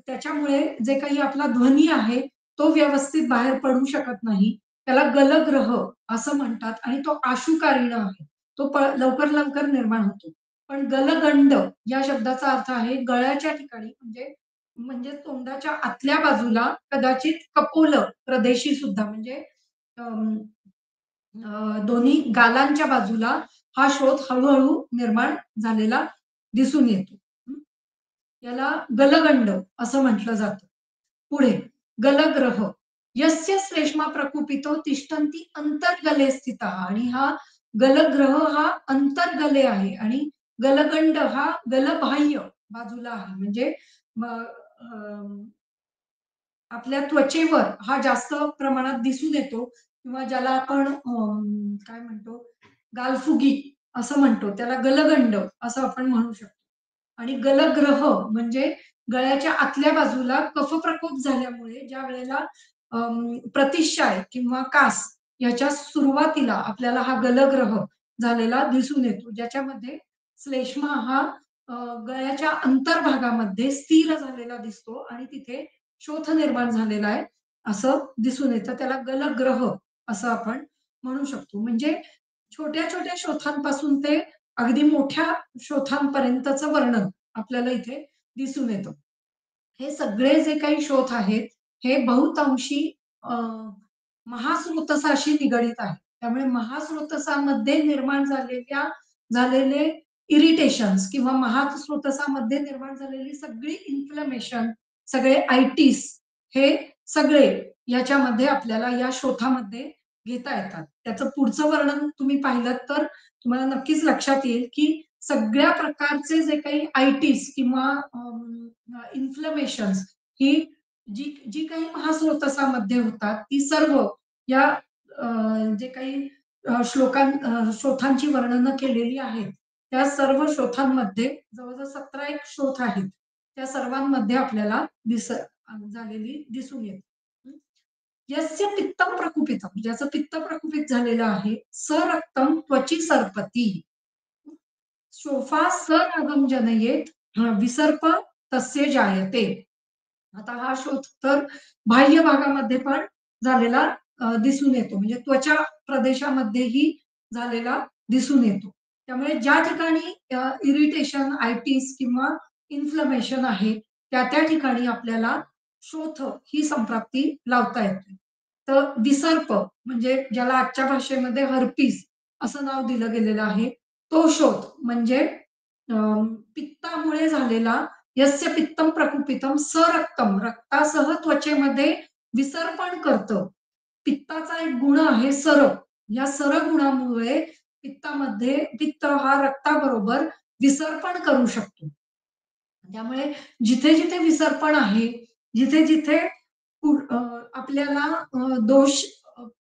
त्याच्यामुळे जे काही आपला ध्वनी आहे तो व्यवस्थित बाहेर पडू शकत नाही. त्याला गलग्रह असं म्हणतात आणि तो आशुकारीण आहे. तो लवकर लवकर निर्माण होतो. पण गलगंड या शब्दाचा अर्थ आहे गळ्याच्या ठिकाणी म्हणजे म्हणजे तोंडाच्या आतल्या बाजूला कदाचित कपोल प्रदेशी सुद्धा म्हणजे दोन्ही गालांच्या बाजूला हा शोथ हळूहळू निर्माण झालेला दिसून येतो. याला गलगंड असं म्हटलं जातं. पुढे गलग्रह यस्य श्लेष्मा प्रकुपितो तिष्ठन्ति अंतर्गले स्थितः. आणि हा गलग्रह हा अंतर्गले आहे आणि गलगंड हा गलबाह्य बाजूला आहे. म्हणजे आपल्या त्वचेवर हा जास्त प्रमाणात दिसून येतो किंवा ज्याला आपण काय म्हणतो गालफुगी असं म्हणतो. त्याला गलगंड असं आपण म्हणू शकतो. आणि गलग्रह म्हणजे गळ्याच्या आतल्या बाजूला कफ प्रकोप झाल्यामुळे ज्या वेळेला प्रतिशाय किंवा कास याच्या सुरुवातीला आपल्याला हा गलग्रह झालेला दिसून येतो. ज्याच्यामध्ये श्लेष्मा हा गळ्याच्या अंतर्भागामध्ये स्थिर झालेला दिसतो आणि तिथे शोथ निर्माण झालेला आहे असं दिसून येतं. त्याला गलग्रह असं आपण म्हणू शकतो. म्हणजे छोट्या-छोट्या शोथांपासून ते अगदी मोठ्या शोथांपर्यंतचं वर्णन आपल्याला इथे दिसून येतं. हे सगळे जे काही शोथ आहेत, हे बहुतांशी महास्रोतसाशी निगडीत आहेत. त्यामुळे महास्रोतसामध्ये निर्माण झालेले इरिटेशन्स किंवा महास्रोतसामध्ये निर्माण झालेली सगळी इन्फ्लमेशन, सगळे आयटिस हे सगळे याच्यामध्ये आपल्याला या शोथामध्ये घेता येतात. त्याचं पुढचं वर्णन तुम्ही पाहिलत तर तुम्हाला नक्कीच लक्षात येईल, की सगळ्या प्रकारचे जे काही आयटीज किंवा इन्फ्लमेशन्स ही जी जी काही महास्रोतसामध्ये होतात, ती सर्व या जे काही शोथांची वर्णनं केलेली आहेत, त्या सर्व शोथांमध्ये जवळ-जवळ 17 एक शोथ आहेत. त्या सर्वांमध्ये आपल्याला झालेली दिसून येते. यस्य पित्तम प्रकुपितम, ज्याचं पित्त प्रकुपित झालेलं आहे, स रक्तम त्वची सर्पती. शोफा सरागम जनयेत विसर्प तस्य जायते. आता हा शोथ तर बाह्य भागामध्ये पण झालेला दिसून येतो. म्हणजे त्वचा प्रदेशामध्येही झालेला दिसून येतो. त्यामुळे ज्या ठिकाणी इरिटेशन, आयटिस किंवा इन्फ्लमेशन आहे, त्या ठिकाणी आपल्याला शोथ ही संप्राप्ती लावता येते. तर विसर्प म्हणजे ज्याला आजच्या भाषेमध्ये हर्पीस असं नाव दिलं गेलेलं आहे. तो शोथ म्हणजे अ, पित्तामुळे झालेला यस्य पित्तम प्रकुपितम सरक्तम रक्तासह त्वचेमध्ये विसर्पण करतं. पित्ताचा एक गुण आहे सर. या सर गुणामुळे पित्तामध्ये पित्त हा रक्ताबरोबर विसर्पण करू शकतो. त्यामुळे जिथे-जिथे विसर्पण आहे, जिथे-जिथे आपल्याला दोष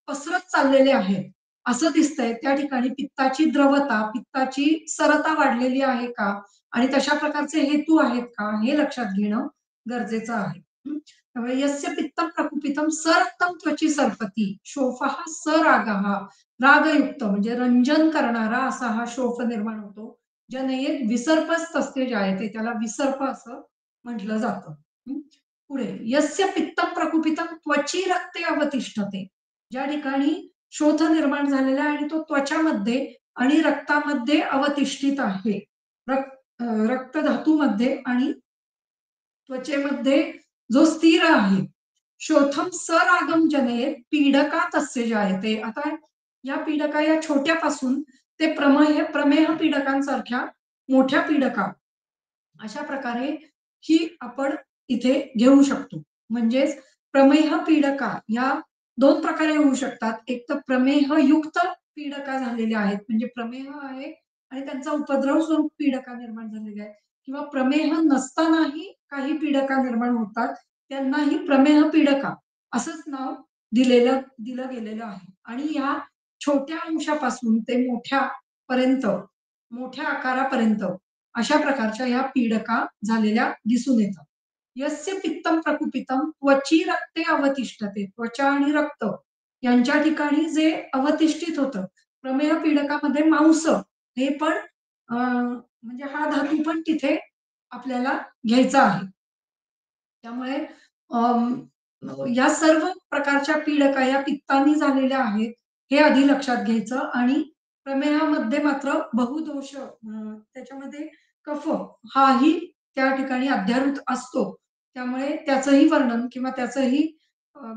पसरत चाललेले आहेत, असं दिसतंय त्या ठिकाणी पित्ताची द्रवता, पित्ताची सरता वाढलेली आहे का? आणि तशा प्रकारचे हेतू आहेत का? हे लक्षात घेणं गरजेचं आहे. हं. त्यामुळे यस्य पित्तम प्रकुपितम सरक्तम त्वची सर्पती. शोफः सरागः. रागयुक्त म्हणजे रंजन करणारा असा हा शोफ निर्माण होतो. जनयेत विसर्पस्तस्य जायते. त्याला विसर्प असं म्हटलं जातं. हं. पुढे यस्य पित्तम प्रकुपितम त्वची रक्ते अवतिष्ठते. ज्या ठिकाणी शोथ निर्माण झालेला आहे आणि तो त्वचामध्ये आणि रक्तामध्ये अवतिष्ठित आहे. रक्तधातूमध्ये आणि त्वचेमध्ये जो स्थिर आहे. शोथम सरागम जनयेत पीडका तस्य जायते. आता या पीडका या छोट्यापासून ते प्रमेह पीडकांसारख्या मोठ्या पीडका अशा प्रकारे ही आपण इथे घेऊ शकतो. म्हणजेच प्रमेह पीडका या 2 प्रकारे होऊ शकतात. एक तर प्रमेहयुक्त पीडका झालेल्या आहेत. म्हणजे प्रमेह आहे आणि त्यांचा उपद्रव स्वरूप पीडका निर्माण झालेल्या आहेत. किंवा प्रमेह नसतानाही काही पीडका निर्माण होतात. त्यांनाही प्रमेह पीडका असंच नाव दिलं गेलेलं आहे. आणि या छोट्या अंशापासून ते मोठ्यापर्यंत, मोठ्या आकारापर्यंत अशा प्रकारच्या या पीडका झालेल्या दिसून येतात. यस्य पित्तम प्रकुपितम त्वची रक्ते अवतिष्ठते. त्वचा आणि रक्त यांच्या ठिकाणी जे अवतिष्ठित होतं. प्रमेह पीडकामध्ये मांस हे पण म्हणजे हा धातू पण तिथे आपल्याला घ्यायचा आहे. त्यामुळे अं, या सर्व प्रकारच्या पीडका या पित्तानी झालेल्या आहेत, हे आधी लक्षात घ्यायचं आणि प्रमेहामध्ये मात्र बहुदोष त्याच्यामध्ये कफ हाही त्या ठिकाणी अध्यारूत असतो. त्यामुळे त्याचंही वर्णन किंवा त्याचाही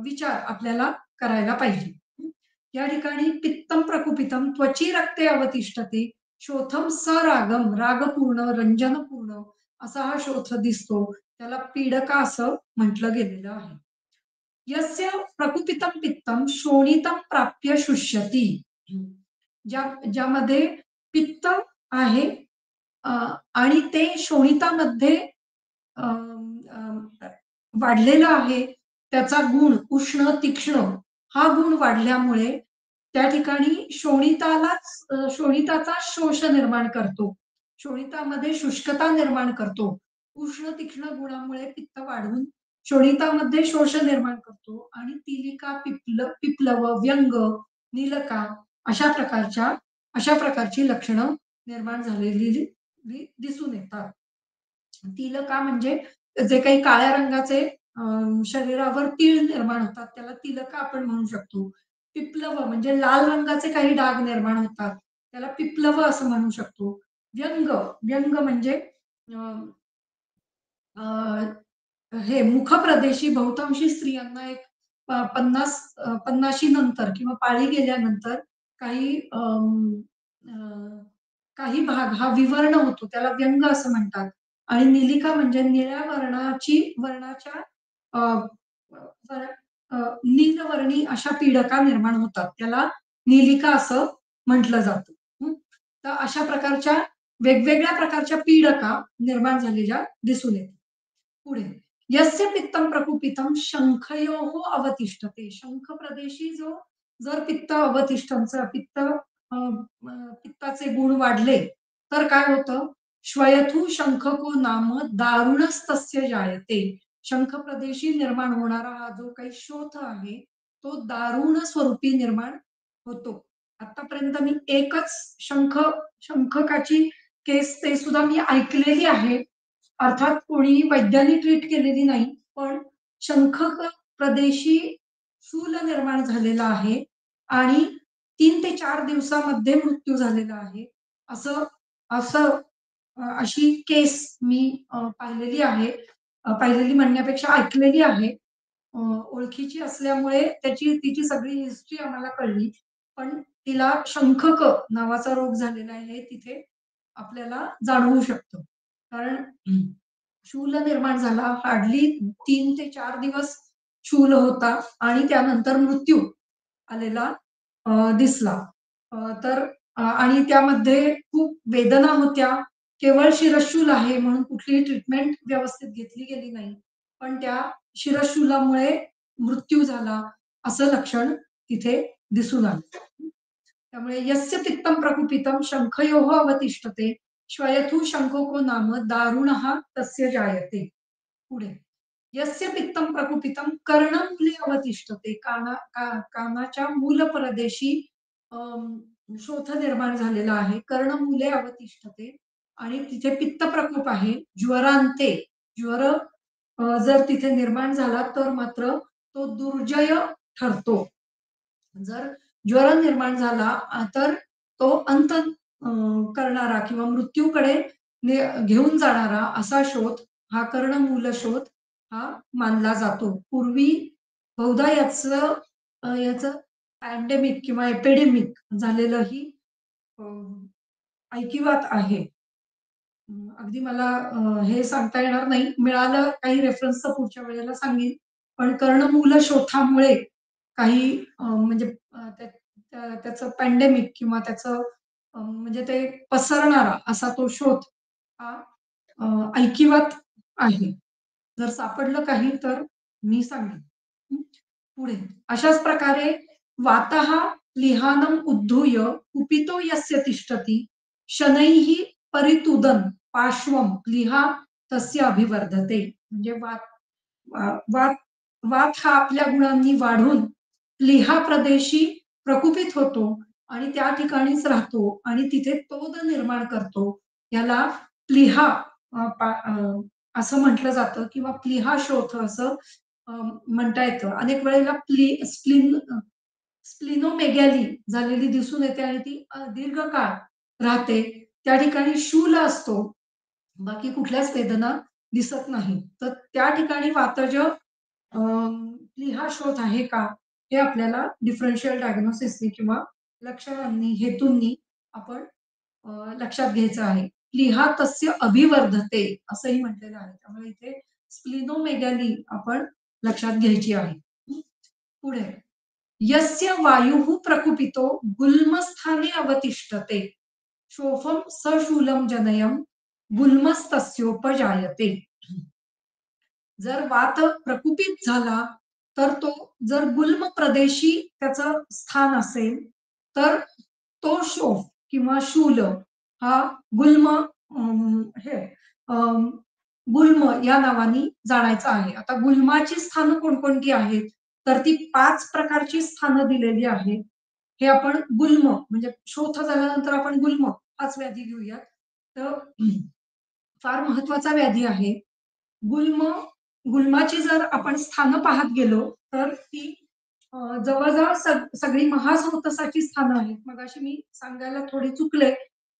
विचार आपल्याला करायला पाहिजे. या ठिकाणी पित्तम प्रकुपितम त्वची रक्ते अवतिष्ठते. शोथम सरागम रागपूर्ण, रंजनपूर्ण असा हा शोथ दिसतो. त्याला पीडका असं म्हटलं गेलेलं आहे. यस्य प्रकुपितम पित्तम शोणितम प्राप्य शुष्यती. ज्यामध्ये पित्त आहे अ, आणि ते शोणितामध्ये अ, अ, वाढलेलं आहे. त्याचा गुण उष्ण, तीक्ष्ण हा गुण वाढल्यामुळे त्या ठिकाणी शोणिताचा शोष निर्माण करतो. शोणितामध्ये शुष्कता निर्माण करतो. उष्ण, तीक्ष्ण गुणामुळे पित्त वाढून शोणितामध्ये शोष निर्माण करतो आणि तिलिका, पिप्लव, व्यंग, नीलका अशा प्रकारची लक्षणं निर्माण झालेली दिसून येतात. तिलका म्हणजे जे काही काळ्या रंगाचे शरीरावर तीळ निर्माण होतात, त्याला तिलका आपण म्हणू शकतो. पिप्लव म्हणजे लाल रंगाचे काही डाग निर्माण होतात, त्याला पिप्लव असं म्हणू शकतो. व्यंग, व्यंग म्हणजे अ, अ, हे मुखप्रदेशी बहुतांशी स्त्रियांना एक 50शी नंतर किंवा पाळी गेल्यानंतर काही काही भाग हा विवर्ण होतो. त्याला व्यंग असं म्हणतात. आणि निलिका म्हणजे निळ्या वर्णाच्या नीलवर्णी अशा पीडका निर्माण होतात. त्याला नीलिका असं म्हटलं जातं. हं. तर अशा प्रकारच्या वेगवेगळ्या प्रकारच्या पीडका निर्माण झालेल्या दिसून येतात. पुढे यस्य पित्तम प्रकुपितम शंखयोः अवतिष्ठते. शंख प्रदेशी जर पित्त अवतिष्ठमचं पित्ताचे गुण वाढले तर काय होतं? श्वयथू शंखको नाम दारुणस्तस्य जायते. शंख प्रदेशी निर्माण होणारा हा जो काही शोथ आहे तो दारुण स्वरूपी निर्माण होतो. आतापर्यंत मी एकच शंखकाची केस ते सुद्धा मी ऐकलेली आहे. अर्थात कोणी वैज्ञानिक ट्रीट केलेली नाही. पण शंख प्रदेशी शूल निर्माण झालेला आहे आणि 3 ते 4 दिवसामध्ये मृत्यू झालेला आहे. असं असं अशी केस मी पाहिलेली आहे. पाहिलेली म्हणण्यापेक्षा ऐकलेली आहे. ओळखीची असल्यामुळे तिची सगळी हिस्ट्री आम्हाला कळली. पण तिला शंखक नावाचा रोग झालेला आहे हे तिथे आपल्याला जाणवू शकतं. कारण शूल निर्माण झाला. हार्डली 3 ते 4 दिवस शूल होता आणि त्यानंतर मृत्यू आलेला दिसला. तर आणि त्यामध्ये खूप वेदना होत्या. केवळ शिरःशूल आहे म्हणून कुठलीही ट्रीटमेंट व्यवस्थित घेतली गेली नाही. पण त्या शिरःशूलामुळे मृत्यू झाला असं लक्षण तिथे दिसून आलं. त्यामुळे यस्य पित्तम प्रकुपितम शंखयोः अवतिष्ठते श्वयथू शंखको नाम दारुणः तस्य जायते. पुढे यस्य पित्तम प्रकुपितम कर्णमूले अवतिष्ठते. कानाच्या मूल प्रदेशी शोथ निर्माण झालेला आहे. कर्णमूले अवतिष्ठते आणि तिथे पित्त प्रकोप आहे. ज्वरांते ज्वर जर तिथे निर्माण झाला तर मात्र तो दुर्जय ठरतो. जर ज्वर निर्माण झाला तर तो अंत करणारा किंवा मृत्यूकडे घेऊन जाणारा असा शोथ हा कर्णमूल शोथ हा मानला जातो. पूर्वी बहुधा याचं पॅन्डेमिक किंवा एपिडेमिक झालेलं ही ऐकिवात आहे. अगदी मला हे सांगता येणार नाही. मिळालं काही रेफरन्स तर पुढच्या वेळेला सांगेन. पण कर्णमूल शोथामुळे काही म्हणजे त्याचं पॅन्डेमिक किंवा त्याचं म्हणजे ते पसरणारा असा तो शोथ हा ऐकिवात आहे. जर सापडलं काही तर मी सांगेन. हं. पुढे अशाच प्रकारे वातः लिहानम उद्धूय कुपितो यस्य तिष्ठति शनैः परितुदन पार्श्वम लिहा तस्य अभिवर्धते. म्हणजे वात वात हा आपल्या गुणांनी वाढून लिहा प्रदेशी प्रकुपित होतो आणि त्या ठिकाणीच राहतो आणि तिथे तोद निर्माण करतो. याला प्लीहा असं म्हटलं जातं किंवा प्लीहा शोथ असं म्हणता येतं. अनेक वेळेला स्प्लिनोमेगॅली झालेली दिसून येते आणि ती दीर्घकाळ राहते. त्या ठिकाणी शूल असतो. बाकी कुठल्याच वेदना दिसत नाही. तर त्या ठिकाणी वातज प्लीहा शोथ आहे का? हे आपल्याला डिफरन्शियल डायग्नोसिसनी किंवा लक्षणांनी, हेतूंनी आपण लक्षात घ्यायचं आहे. प्लीहा तस्य अभिवर्धते असंही म्हटलेलं आहे. त्यामुळे इथे स्प्लिनोमेगॅली आपण लक्षात घ्यायची आहे. पुढे यस्य वायुः प्रकुपितो गुल्मस्थाने अवतिष्ठते शोफम सशूलम जनयम गुल्मस्तस्योपजायते. जर वात प्रकुपित झाला तर तो जर गुल्म प्रदेशी त्याचं स्थान असेल तर तो शोफ किंवा शूल हा गुल्म हे गुल्म या नावाने जाणायचा आहे. आता गुल्माची स्थानं कोणकोणती आहेत? तर ती 5 प्रकारची स्थानं दिलेली आहेत. हे आपण गुल्म म्हणजे शोथ झाल्यानंतर आपण गुल्म हाच व्याधी घेऊयात. तर फार महत्वाचा व्याधी आहे. गुल्माची जर आपण स्थानं पाहत गेलो तर ती जवळ-जवळ सगळी महासंतसाची स्थानं आहेत. मगाशी मी सांगायला थोडी चुकले.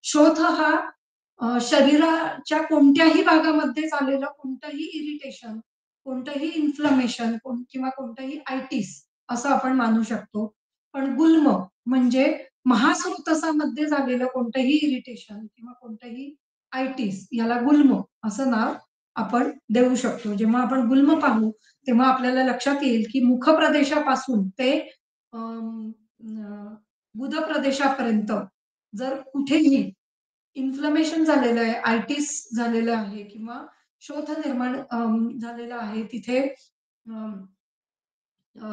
शोथ हा शरीराच्या कोणत्याही भागामध्ये झालेलं कोणतंही इरिटेशन, कोणतंही इन्फ्लमेशन किंवा कोणतंही आयटिस असं आपण मानू शकतो. पण गुल्म म्हणजे महासंतसामध्ये झालेलं कोणतंही इरिटेशन किंवा कोणतंही आयटिस याला गुल्म असं नाव आपण देऊ शकतो. जेव्हा आपण गुल्म पाहू, तेव्हा आपल्याला लक्षात येईल, की मुखप्रदेशापासून ते अं, गुद प्रदेशापर्यंत जर कुठेही इन्फ्लमेशन झालेलं आहे, आयटिस झालेलं आहे किंवा शोथ निर्माण झालेला आहे. तिथे अ, अ,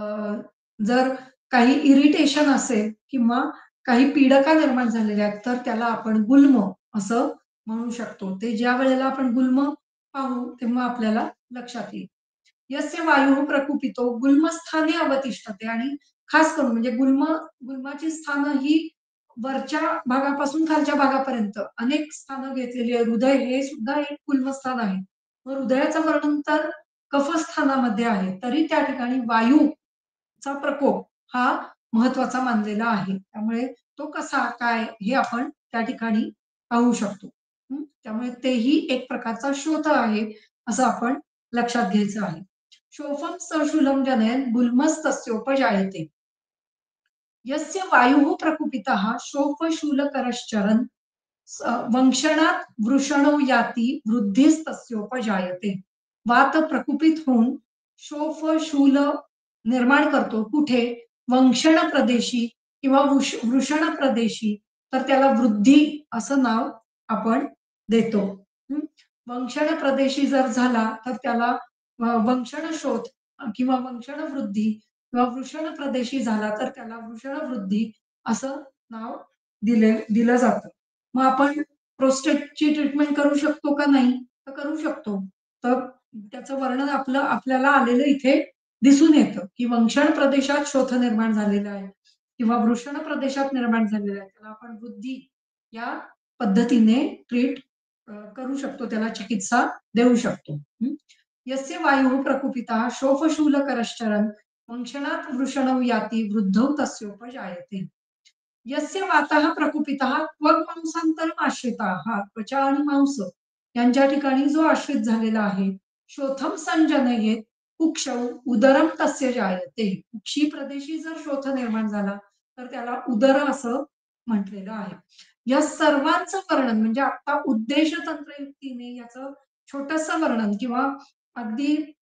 जर काही इरिटेशन असेल किंवा काही पीडका निर्माण झालेल्या आहेत, तर त्याला आपण गुल्म असं म्हणू शकतो. ते ज्या वेळेला आपण गुल्म पाहू, तेव्हा आपल्याला लक्षात येईल. यस्य वायुः प्रकुपितो गुल्मस्थाने अवतिष्ठते आणि खास करून म्हणजे गुल्माची स्थानं ही वरच्या भागापासून खालच्या भागापर्यंत अनेक स्थानं घेतलेली आहे. हृदय हे सुद्धा एक गुल्मस्थान आहे. मग हृदयाचं वर्णन तर कफस्थानामध्ये आहे. तरी त्या ठिकाणी वायूचा प्रकोप हा महत्वाचा मानलेला आहे. त्यामुळे तो कसा काय हे आपण त्या ठिकाणी पाहू शकतो. त्यामुळे तेही एक प्रकारचा शोथ आहे, असं आपण लक्षात घ्यायचं आहे. शोफम सशूलं जनयन् गुल्मस्तस्योपजायते. यस्य वायुः प्रकुपितः शोफशूलकरश्चरन् वंशनात वृषणो याती वृद्धिस्तस्योपजायते. वात प्रकुपित होऊन शोफ शूल निर्माण करतो. कुठे? वंशण प्रदेशी किंवा वृषण प्रदेशी. तर त्याला वृद्धी असं नाव आपण देतो. हं. वंशण प्रदेशी जर झाला तर त्याला वंशण शोथ किंवा वंशण वृद्धी किंवा वृषण प्रदेशी झाला तर त्याला वृषण वृद्धी असं नाव दिलं जातं. मग आपण प्रोस्टेटची ट्रीटमेंट करू शकतो का नाही? तर करू शकतो. तर त्याचं वर्णन आपल्याला आलेलं इथे दिसून येतं, की वंशण प्रदेशात शोथ निर्माण झालेला आहे किंवा वृषण प्रदेशात निर्माण झालेला आहे. त्याला आपण बुद्धी या पद्धतीने ट्रीट करू शकतो. त्याला चिकित्सा देऊ शकतो. यस्य वायुः प्रकुपितः शोफशूलकरश्चरन् वंशनात् वृषणौ याति वृद्धौ तस्योपजायते. यस्य वातः प्रकुपितः त्वग्मांसान्तरम् आश्रिताः त्वचा आणि मांस यांच्या ठिकाणी जो आश्रित झालेला आहे, शोथम संजनयेत कुक्षौ उदरम तस्य जायते. कुक्षी प्रदेशी जर शोथ निर्माण झाला तर त्याला उदर असं म्हटलेलं आहे. या सर्वांचं वर्णन म्हणजे आता उद्देश तंत्रयुक्तीने याचं छोटंसं वर्णन किंवा अगदी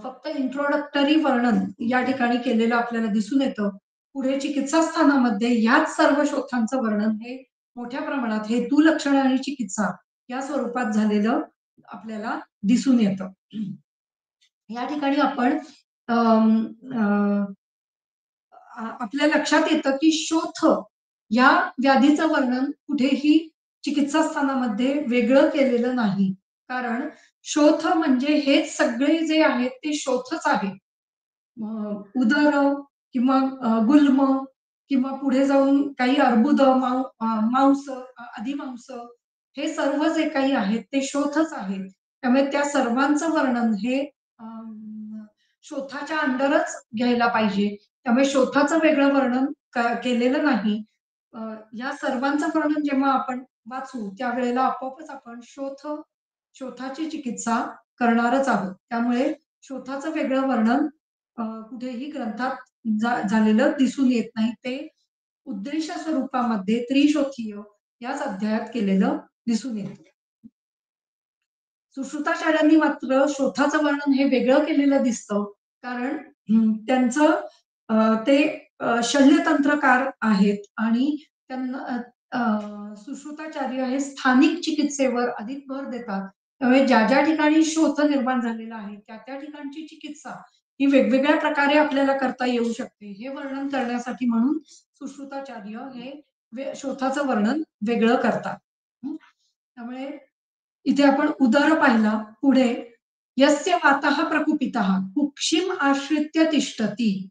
फक्त इंट्रोडक्टरी वर्णन या ठिकाणी केलेलं आपल्याला दिसून येतं. पुढे चिकित्सा स्थानामध्ये ह्याच सर्व शोथांचं वर्णन हे मोठ्या प्रमाणात हेतू, लक्षणे आणि चिकित्सा या स्वरूपात झालेलं आपल्याला दिसून येतं. या ठिकाणी आपण अं, अ, आपल्या लक्षात येतं की शोथ या व्याधीचं वर्णन कुठेही चिकित्सा स्थानामध्ये वेगळं केलेलं नाही. कारण शोथ म्हणजे हेच सगळे जे आहेत ते शोथच आहे. उदर किंवा गुल्म किंवा पुढे जाऊन काही अर्बुद, मांस, अधिमांस हे सर्व जे काही आहेत ते शोथच आहेत. त्यामुळे त्या सर्वांचं वर्णन हे शोथाच्या अंडरच घ्यायला पाहिजे. त्यामुळे शोथाचं वेगळं वर्णन केलेलं नाही. अ, या सर्वांचं वर्णन जेव्हा आपण वाचू त्यावेळेला आपोआपच आपण शोथाची चिकित्सा करणारच आहोत. त्यामुळे शोथाचं वेगळं वर्णन कुठेही ग्रंथात झालेलं दिसून येत नाही. ते उद्देश स्वरूपामध्ये त्रिशोथीय याच अध्यायात केलेलं दिसून येतं. सुश्रुताचार्यांनी मात्र शोथाचं वर्णन हे वेगळं केलेलं दिसतं. कारण त्यांचं ते शल्यतंत्रकार आहेत आणि त्यांना सुश्रुताचार्य हे स्थानिक चिकित्सेवर अधिक भर देतात. त्यामुळे ज्या ठिकाणी शोथ निर्माण झालेला आहे, त्या ठिकाणची चिकित्सा ही वेगवेगळ्या प्रकारे आपल्याला करता येऊ शकते. हे वर्णन करण्यासाठी म्हणून सुश्रुताचार्य हे शोथाचं वर्णन वेगळं करतात. त्यामुळे इथे आपण उदर पाहिला. पुढे यस्य वातः प्रकुपितः कुक्षिम आश्रित्य तिष्ठति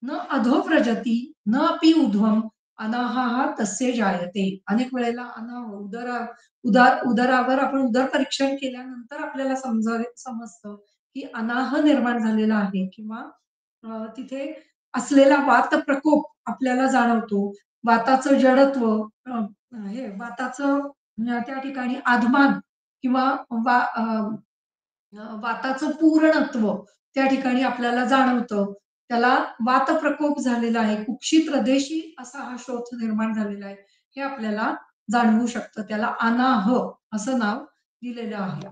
न अधोव्रजति न अपि ऊर्ध्वं अनाहाः तस्य जायते. अनेक वेळेला अनाह उदरावर आपण उदर परीक्षण केल्यानंतर आपल्याला समजतं की अनाह निर्माण झालेला आहे किंवा तिथे असलेला वात प्रकोप आपल्याला जाणवतो. वाताचं जडत्व हे वाताचं त्या ठिकाणी आधमान किंवा वाताचं पूर्णत्व त्या ठिकाणी आपल्याला जाणवतं. त्याला वातप्रकोप झालेला आहे. कुक्षी प्रदेशी असा हा शोथ निर्माण झालेला आहे. हे आपल्याला जाणवू शकतं. त्याला अनाह असं नाव दिलेलं आहे.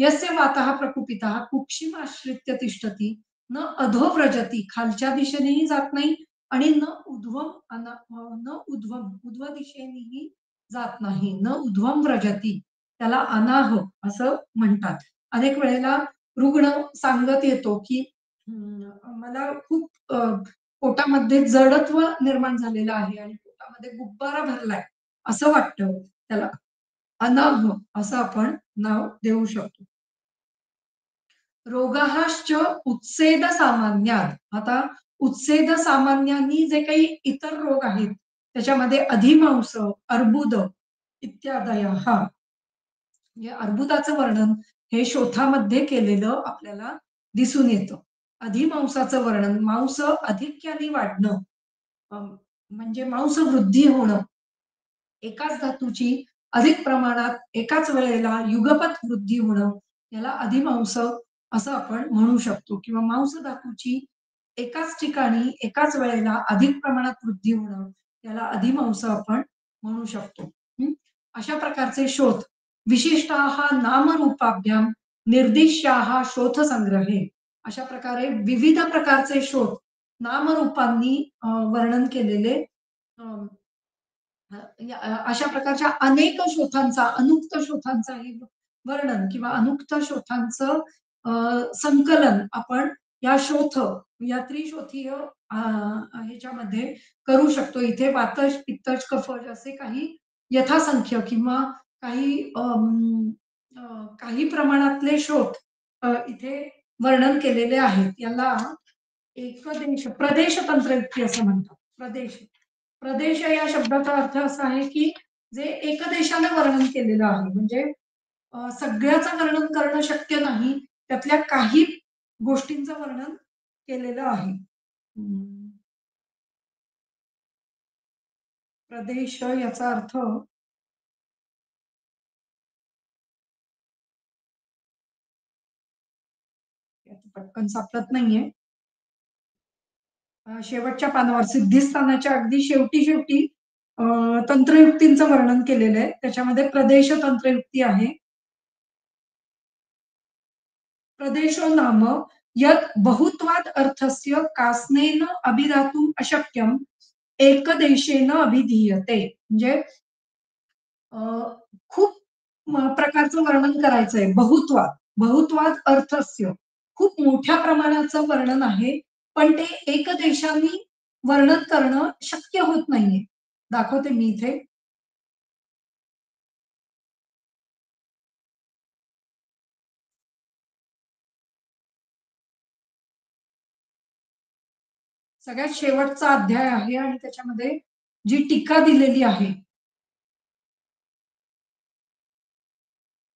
यस्य वातः प्रकुपितः कुक्षिमाश्रित्य तिष्ठति, न अधोव्रजति, खालच्या दिशेनेही जात नाही आणि न उध्वम दिशेनेही जात नाही. न उध्वम व्रजती, त्याला अनाह असं म्हणतात. अनेक वेळेला रुग्ण सांगत येतो, की मला खूप पोटामध्ये जडत्व निर्माण झालेलं आहे आणि पोटामध्ये गुब्बारा भरलाय, असं वाटतं त्याला. अनाह असं आपण नाव देऊ शकतो. रोगाश्च उत्सेद सामान्यात. आता उत्सेद सामान्यांनी जे काही इतर रोग आहेत, त्याच्यामध्ये अधिमांस, अर्बुद इत्यादयः. म्हणजे अर्बुदाचं वर्णन हे शोथामध्ये केलेलं आपल्याला दिसून येतं. अधिमांसाचं वर्णन, मांस अधिक्याने वाढणं, म्हणजे मांसवृद्धी होणं. एकाच धातूची अधिक प्रमाणात एकाच वेळेला युगपत वृद्धी होणं, याला अधिमांस असं आपण म्हणू शकतो किंवा मांस धातूची एकाच ठिकाणी एकाच वेळेला अधिक प्रमाणात वृद्धी होणं, याला अधिमांस आपण म्हणू शकतो. अशा प्रकारचे शोथ विशिष्टाः नामरूपाभ्याम निर्दिश्याः शोथसंग्रहे. अशा प्रकारे विविध प्रकारचे शोथ नामरूपांनी वर्णन केलेले अशा प्रकारच्या अनेक शोथांचा, अनुक्त शोथांचाही वर्णन किंवा अनुक्त शोथांचं संकलन आपण या शोथ, या त्रिशोथीय ह्याच्यामध्ये करू शकतो. इथे वातज, पित्तज, कफज असे काही यथासंख्य किंवा काही काही प्रमाणातले शोथ इथे वर्णन केलेले आहेत. याला प्रदेश तंत्रयुक्ती असं म्हणतात. प्रदेश. प्रदेश या शब्दाचा अर्थ असा आहे, की जे एकदेशाने वर्णन केलेलं आहे. म्हणजे सगळ्याचं वर्णन करणं शक्य नाही. त्यातल्या काही गोष्टींचं वर्णन केलेलं आहे. प्रदेश याचा अर्थ पटकन सापडत नाहीये. शेवटच्या पानावर सिद्धिस्थानाच्या अगदी शेवटी तंत्रयुक्तींचं वर्णन केलेलं आहे. त्याच्यामध्ये प्रदेश तंत्रयुक्ती आहे. प्रदेशो नाम यत् बहुत्वाद अर्थस्य कास्नेन अभिधातुम् अशक्यम एकदेशेन अभिधीयते. म्हणजे खूप प्रकारचं वर्णन करायचंय. बहुत्वाद अर्थस्य. खूप मोठ्या प्रमाणाचं वर्णन आहे. पण ते एक देशाने वर्णन करणं शक्य होत नाहीये. दाखवते मी इथे. सगळ्यात शेवटचा अध्याय आहे आणि त्याच्यामध्ये जी टीका दिलेली आहे,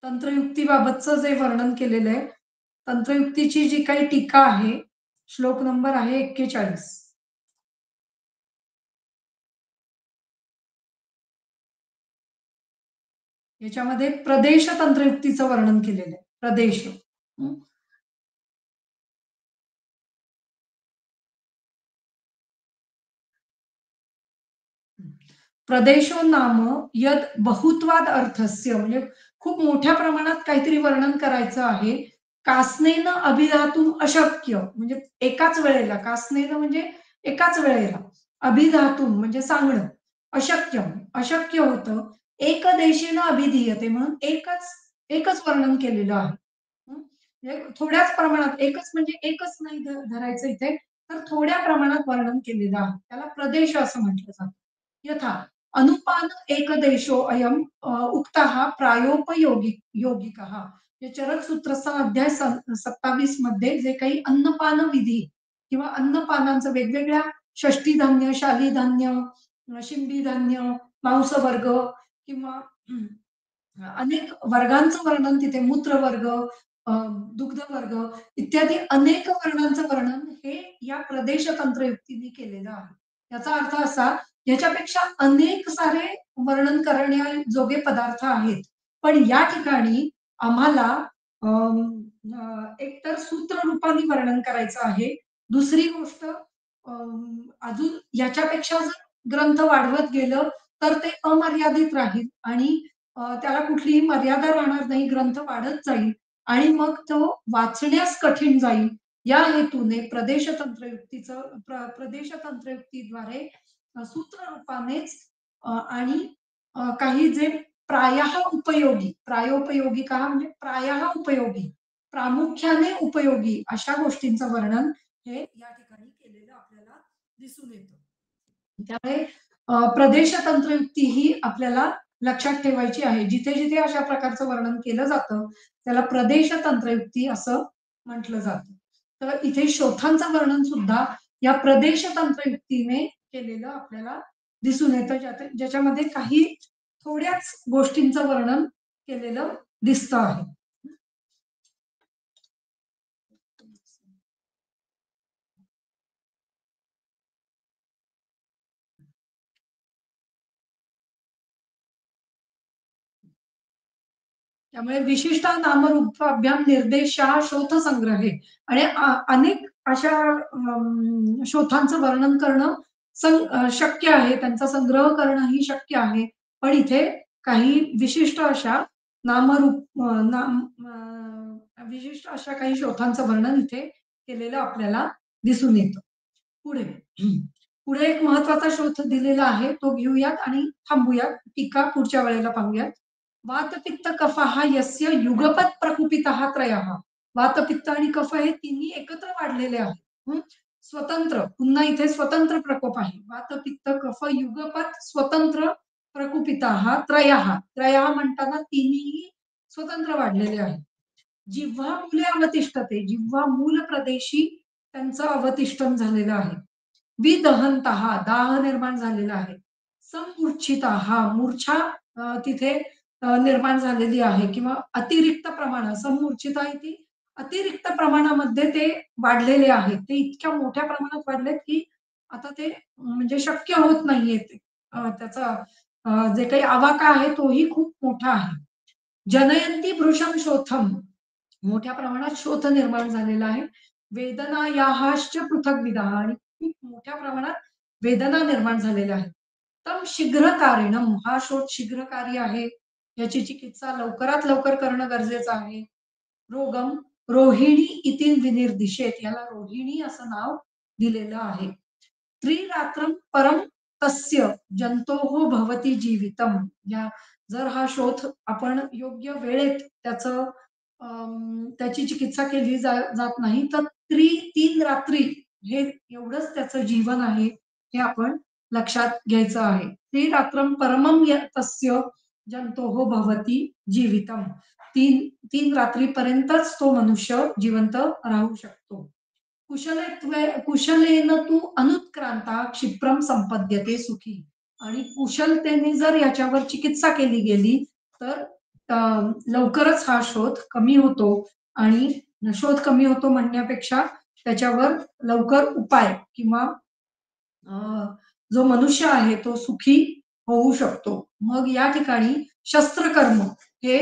तंत्रयुक्तीबाबतचं जे वर्णन केलेलं आहे, तंत्रयुक्तीची जी काही टीका आहे, श्लोक नंबर आहे 41. याच्यामध्ये प्रदेश तंत्रयुक्तीचं वर्णन केलेलं आहे. प्रदेश. प्रदेशो नाम यद बहुत्वाद अर्थस्य, म्हणजे खूप मोठ्या प्रमाणात काहीतरी वर्णन करायचं आहे. कासनेनं अभिधातुम अशक्य, म्हणजे एकाच वेळेला, कासनेनं म्हणजे एकाच वेळेला, अभिधातुम म्हणजे सांगणं, अशक्य अशक्य होतं. एक देशेनं अभिधीयते, म्हणून एकच वर्णन केलेलं आहे. म्हणजे थोड्याच प्रमाणात, एकच म्हणजे एकच नाही धरायचं इथे, तर थोड्या प्रमाणात वर्णन केलेलं आहे. त्याला प्रदेश असं म्हटलं जातं. यथा अनुपान एकदेशो अयम उक्तः योगिकः. हे चरक सूत्रचा अध्याय 27 मध्ये जे काही अन्नपान विधी किंवा अन्नपानांचं वेगवेगळ्या षष्टी धान्य, शाली धान्य, शिंबी धान्य, मांसवर्ग किंवा अनेक वर्गांचं वर्णन तिथे, मूत्र वर्ग, दुग्ध वर्ग इत्यादी अनेक वर्णांचं वर्णन हे या प्रदेश तंत्रयुक्तीने केलेलं आहे. याचा अर्थ असा, याच्यापेक्षा अनेक सारे वर्णन करण्याजोगे पदार्थ आहेत. पण या ठिकाणी आम्हाला एकतर सूत्र रूपाने वर्णन करायचं आहे. दुसरी गोष्ट अजून याच्यापेक्षा जर ग्रंथ वाढवत गेलं, तर ते अमर्यादित राहील आणि त्याला कुठलीही मर्यादा राहणार नाही. ग्रंथ वाढत जाईल. आणि मग तो वाचण्यास कठीण जाईल या हेतूने प्रदेशतंत्रयुक्तीद्वारे सूत्ररूपानेच आणि काही जे प्रायोपयोगी का म्हणजे उपयोगी, प्रामुख्याने उपयोगी अशा गोष्टींचं वर्णन हे या ठिकाणी केलेलं आपल्याला दिसून येतं. त्यामुळे प्रदेशतंत्रयुक्ती ही आपल्याला लक्षात ठेवायची आहे. जिथे-जिथे अशा प्रकारचं वर्णन केलं जातं, त्याला प्रदेशतंत्रयुक्ती असं म्हटलं जातं. तर इथे शोथांचं वर्णन सुद्धा या प्रदेशतंत्रयुक्तीने केलेलं आपल्याला दिसून येतं. ज्याच्यामध्ये काही थोड्याच गोष्टींचं वर्णन केलेलं दिसतं आहे. त्यामुळे विशिष्ट नामरूपाभ्याम निर्देशा शोथसंग्रहे आणि अनेक अशा शोथांचं वर्णन करणं शक्य आहे. त्यांचा संग्रह करणंही शक्य आहे. पण इथे काही विशिष्ट अशा नामरूप विशिष्ट अशा काही शोथांचं वर्णन इथे केलेलं आपल्याला दिसून येतं. पुढे पुढे एक महत्वाचा शोध दिलेला आहे. तो घेऊयात आणि थांबूयात. टीका पुढच्या वेळेला पाहूयात. वातपित्त कफ हा यस्य युगपत प्रकुपितः त्रयः. वातपित्त आणि कफ हे तिन्ही एकत्र वाढलेले आहेत. स्वतंत्र पुन्हा इथे स्वतंत्र प्रकोप आहे. वातपित्त कफ युगपत स्वतंत्र प्रकुपितः त्रयः. त्रयः म्हणताना तिन्ही स्वतंत्र वाढलेले आहेत. जिव्हा मूले अवतिष्ठते, जिव्हा मूल प्रदेशी त्यांचं अवतिष्ठन झालेलं आहे. विदहंतः दाह निर्माण झालेला आहे. समूर्छितः मूर्छा तिथे निर्माण झालेली आहे किंवा अतिरिक्त प्रमाणात समूर्छिता इथे अतिरिक्त प्रमाणामध्ये ते वाढलेले आहेत. ते इतक्या मोठ्या प्रमाणात वाढलेत की आता ते म्हणजे शक्य होत नाहीये ते. त्याचा जे काही आवाका आहे तोही खूप मोठा आहे. जनयंती भृशम शोथम मोठ्या प्रमाणात शोथ निर्माण झालेला आहे. वेदना याहाश्च पृथग्विधाः आणि खूप मोठ्या प्रमाणात वेदना निर्माण झालेल्या आहेत. तम शीघ्रकारिणम हा शोध शीघ्रकारी आहे. याची चिकित्सा लवकरात लवकर करणं गरजेचं आहे. रोगम रोहिणी इति विनिर्दिशेत याला रोहिणी असं नाव दिलेलं आहे. त्रिरात्रं परम तस्य जंतोः भवति जीवितम या जर हा शोध आपण योग्य वेळेत त्याची चिकित्सा केली जात नाही तर 3 रात्री हे एवढंच त्याचं जीवन आहे हे आपण लक्षात घ्यायचं आहे. त्रिरात्रं परमं तस्य जंतोः भवति जीवितम 3 रात्रीपर्यंतच तो मनुष्य जिवंत राहू शकतो. कुशलेन तू अनुत्क्रांता क्षिप्रम संपद्यते सुखी आणि कुशलतेने जर याच्यावर चिकित्सा केली गेली तर लवकरच हा शोध कमी होतो आणि शोध कमी होतो म्हणण्यापेक्षा त्याच्यावर लवकर उपाय किंवा जो मनुष्य आहे तो सुखी होऊ शकतो. मग या ठिकाणी शस्त्रकर्म हे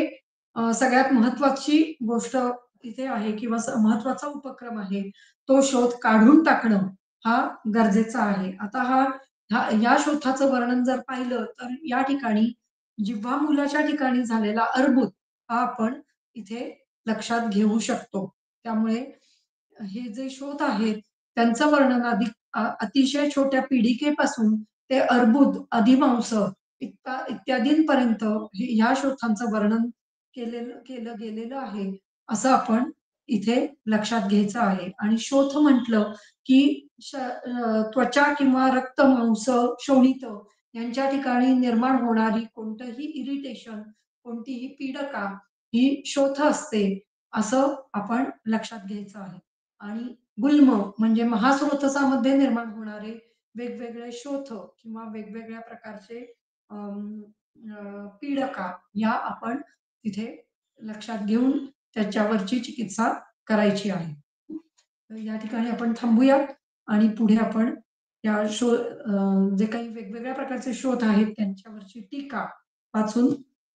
सगळ्यात महत्वाची गोष्ट इथे आहे किंवा महत्वाचा उपक्रम आहे. तो शोध काढून टाकणं हा गरजेचा आहे. आता या शोधाचं वर्णन जर पाहिलं तर या ठिकाणी जिव्हा मुलाच्या ठिकाणी झालेला अर्बुद हा आपण इथे लक्षात घेऊ शकतो. त्यामुळे हे जे शोध आहेत त्यांचं वर्णन अतिशय छोट्या पीडिकेपासून ते अर्बुद, अधिमांस इत्यादींपर्यंत ह्या शोथांचं वर्णन केलं गेलेलं आहे असं आपण इथे लक्षात घ्यायचं आहे. आणि शोथ म्हटलं की त्वचा किंवा रक्त, मांस, शोणित यांच्या ठिकाणी निर्माण होणारी कोणतंही इरिटेशन, कोणतीही पीडका ही शोथ असते असं आपण लक्षात घ्यायचं आहे. आणि गुल्म म्हणजे महास्रोतसामध्ये निर्माण होणारे वेगवेगळे शोथ किंवा वेगवेगळ्या प्रकारचे पीडका या आपण तिथे लक्षात घेऊन त्याच्यावरची चिकित्सा करायची आहे. तर या ठिकाणी आपण थांबूयात आणि पुढे आपण या जे काही वेगवेगळ्या प्रकारचे शोध आहेत त्यांच्यावरची टीका वाचून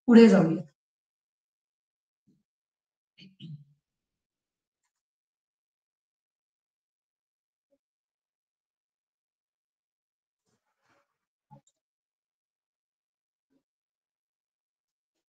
पुढे जाऊया.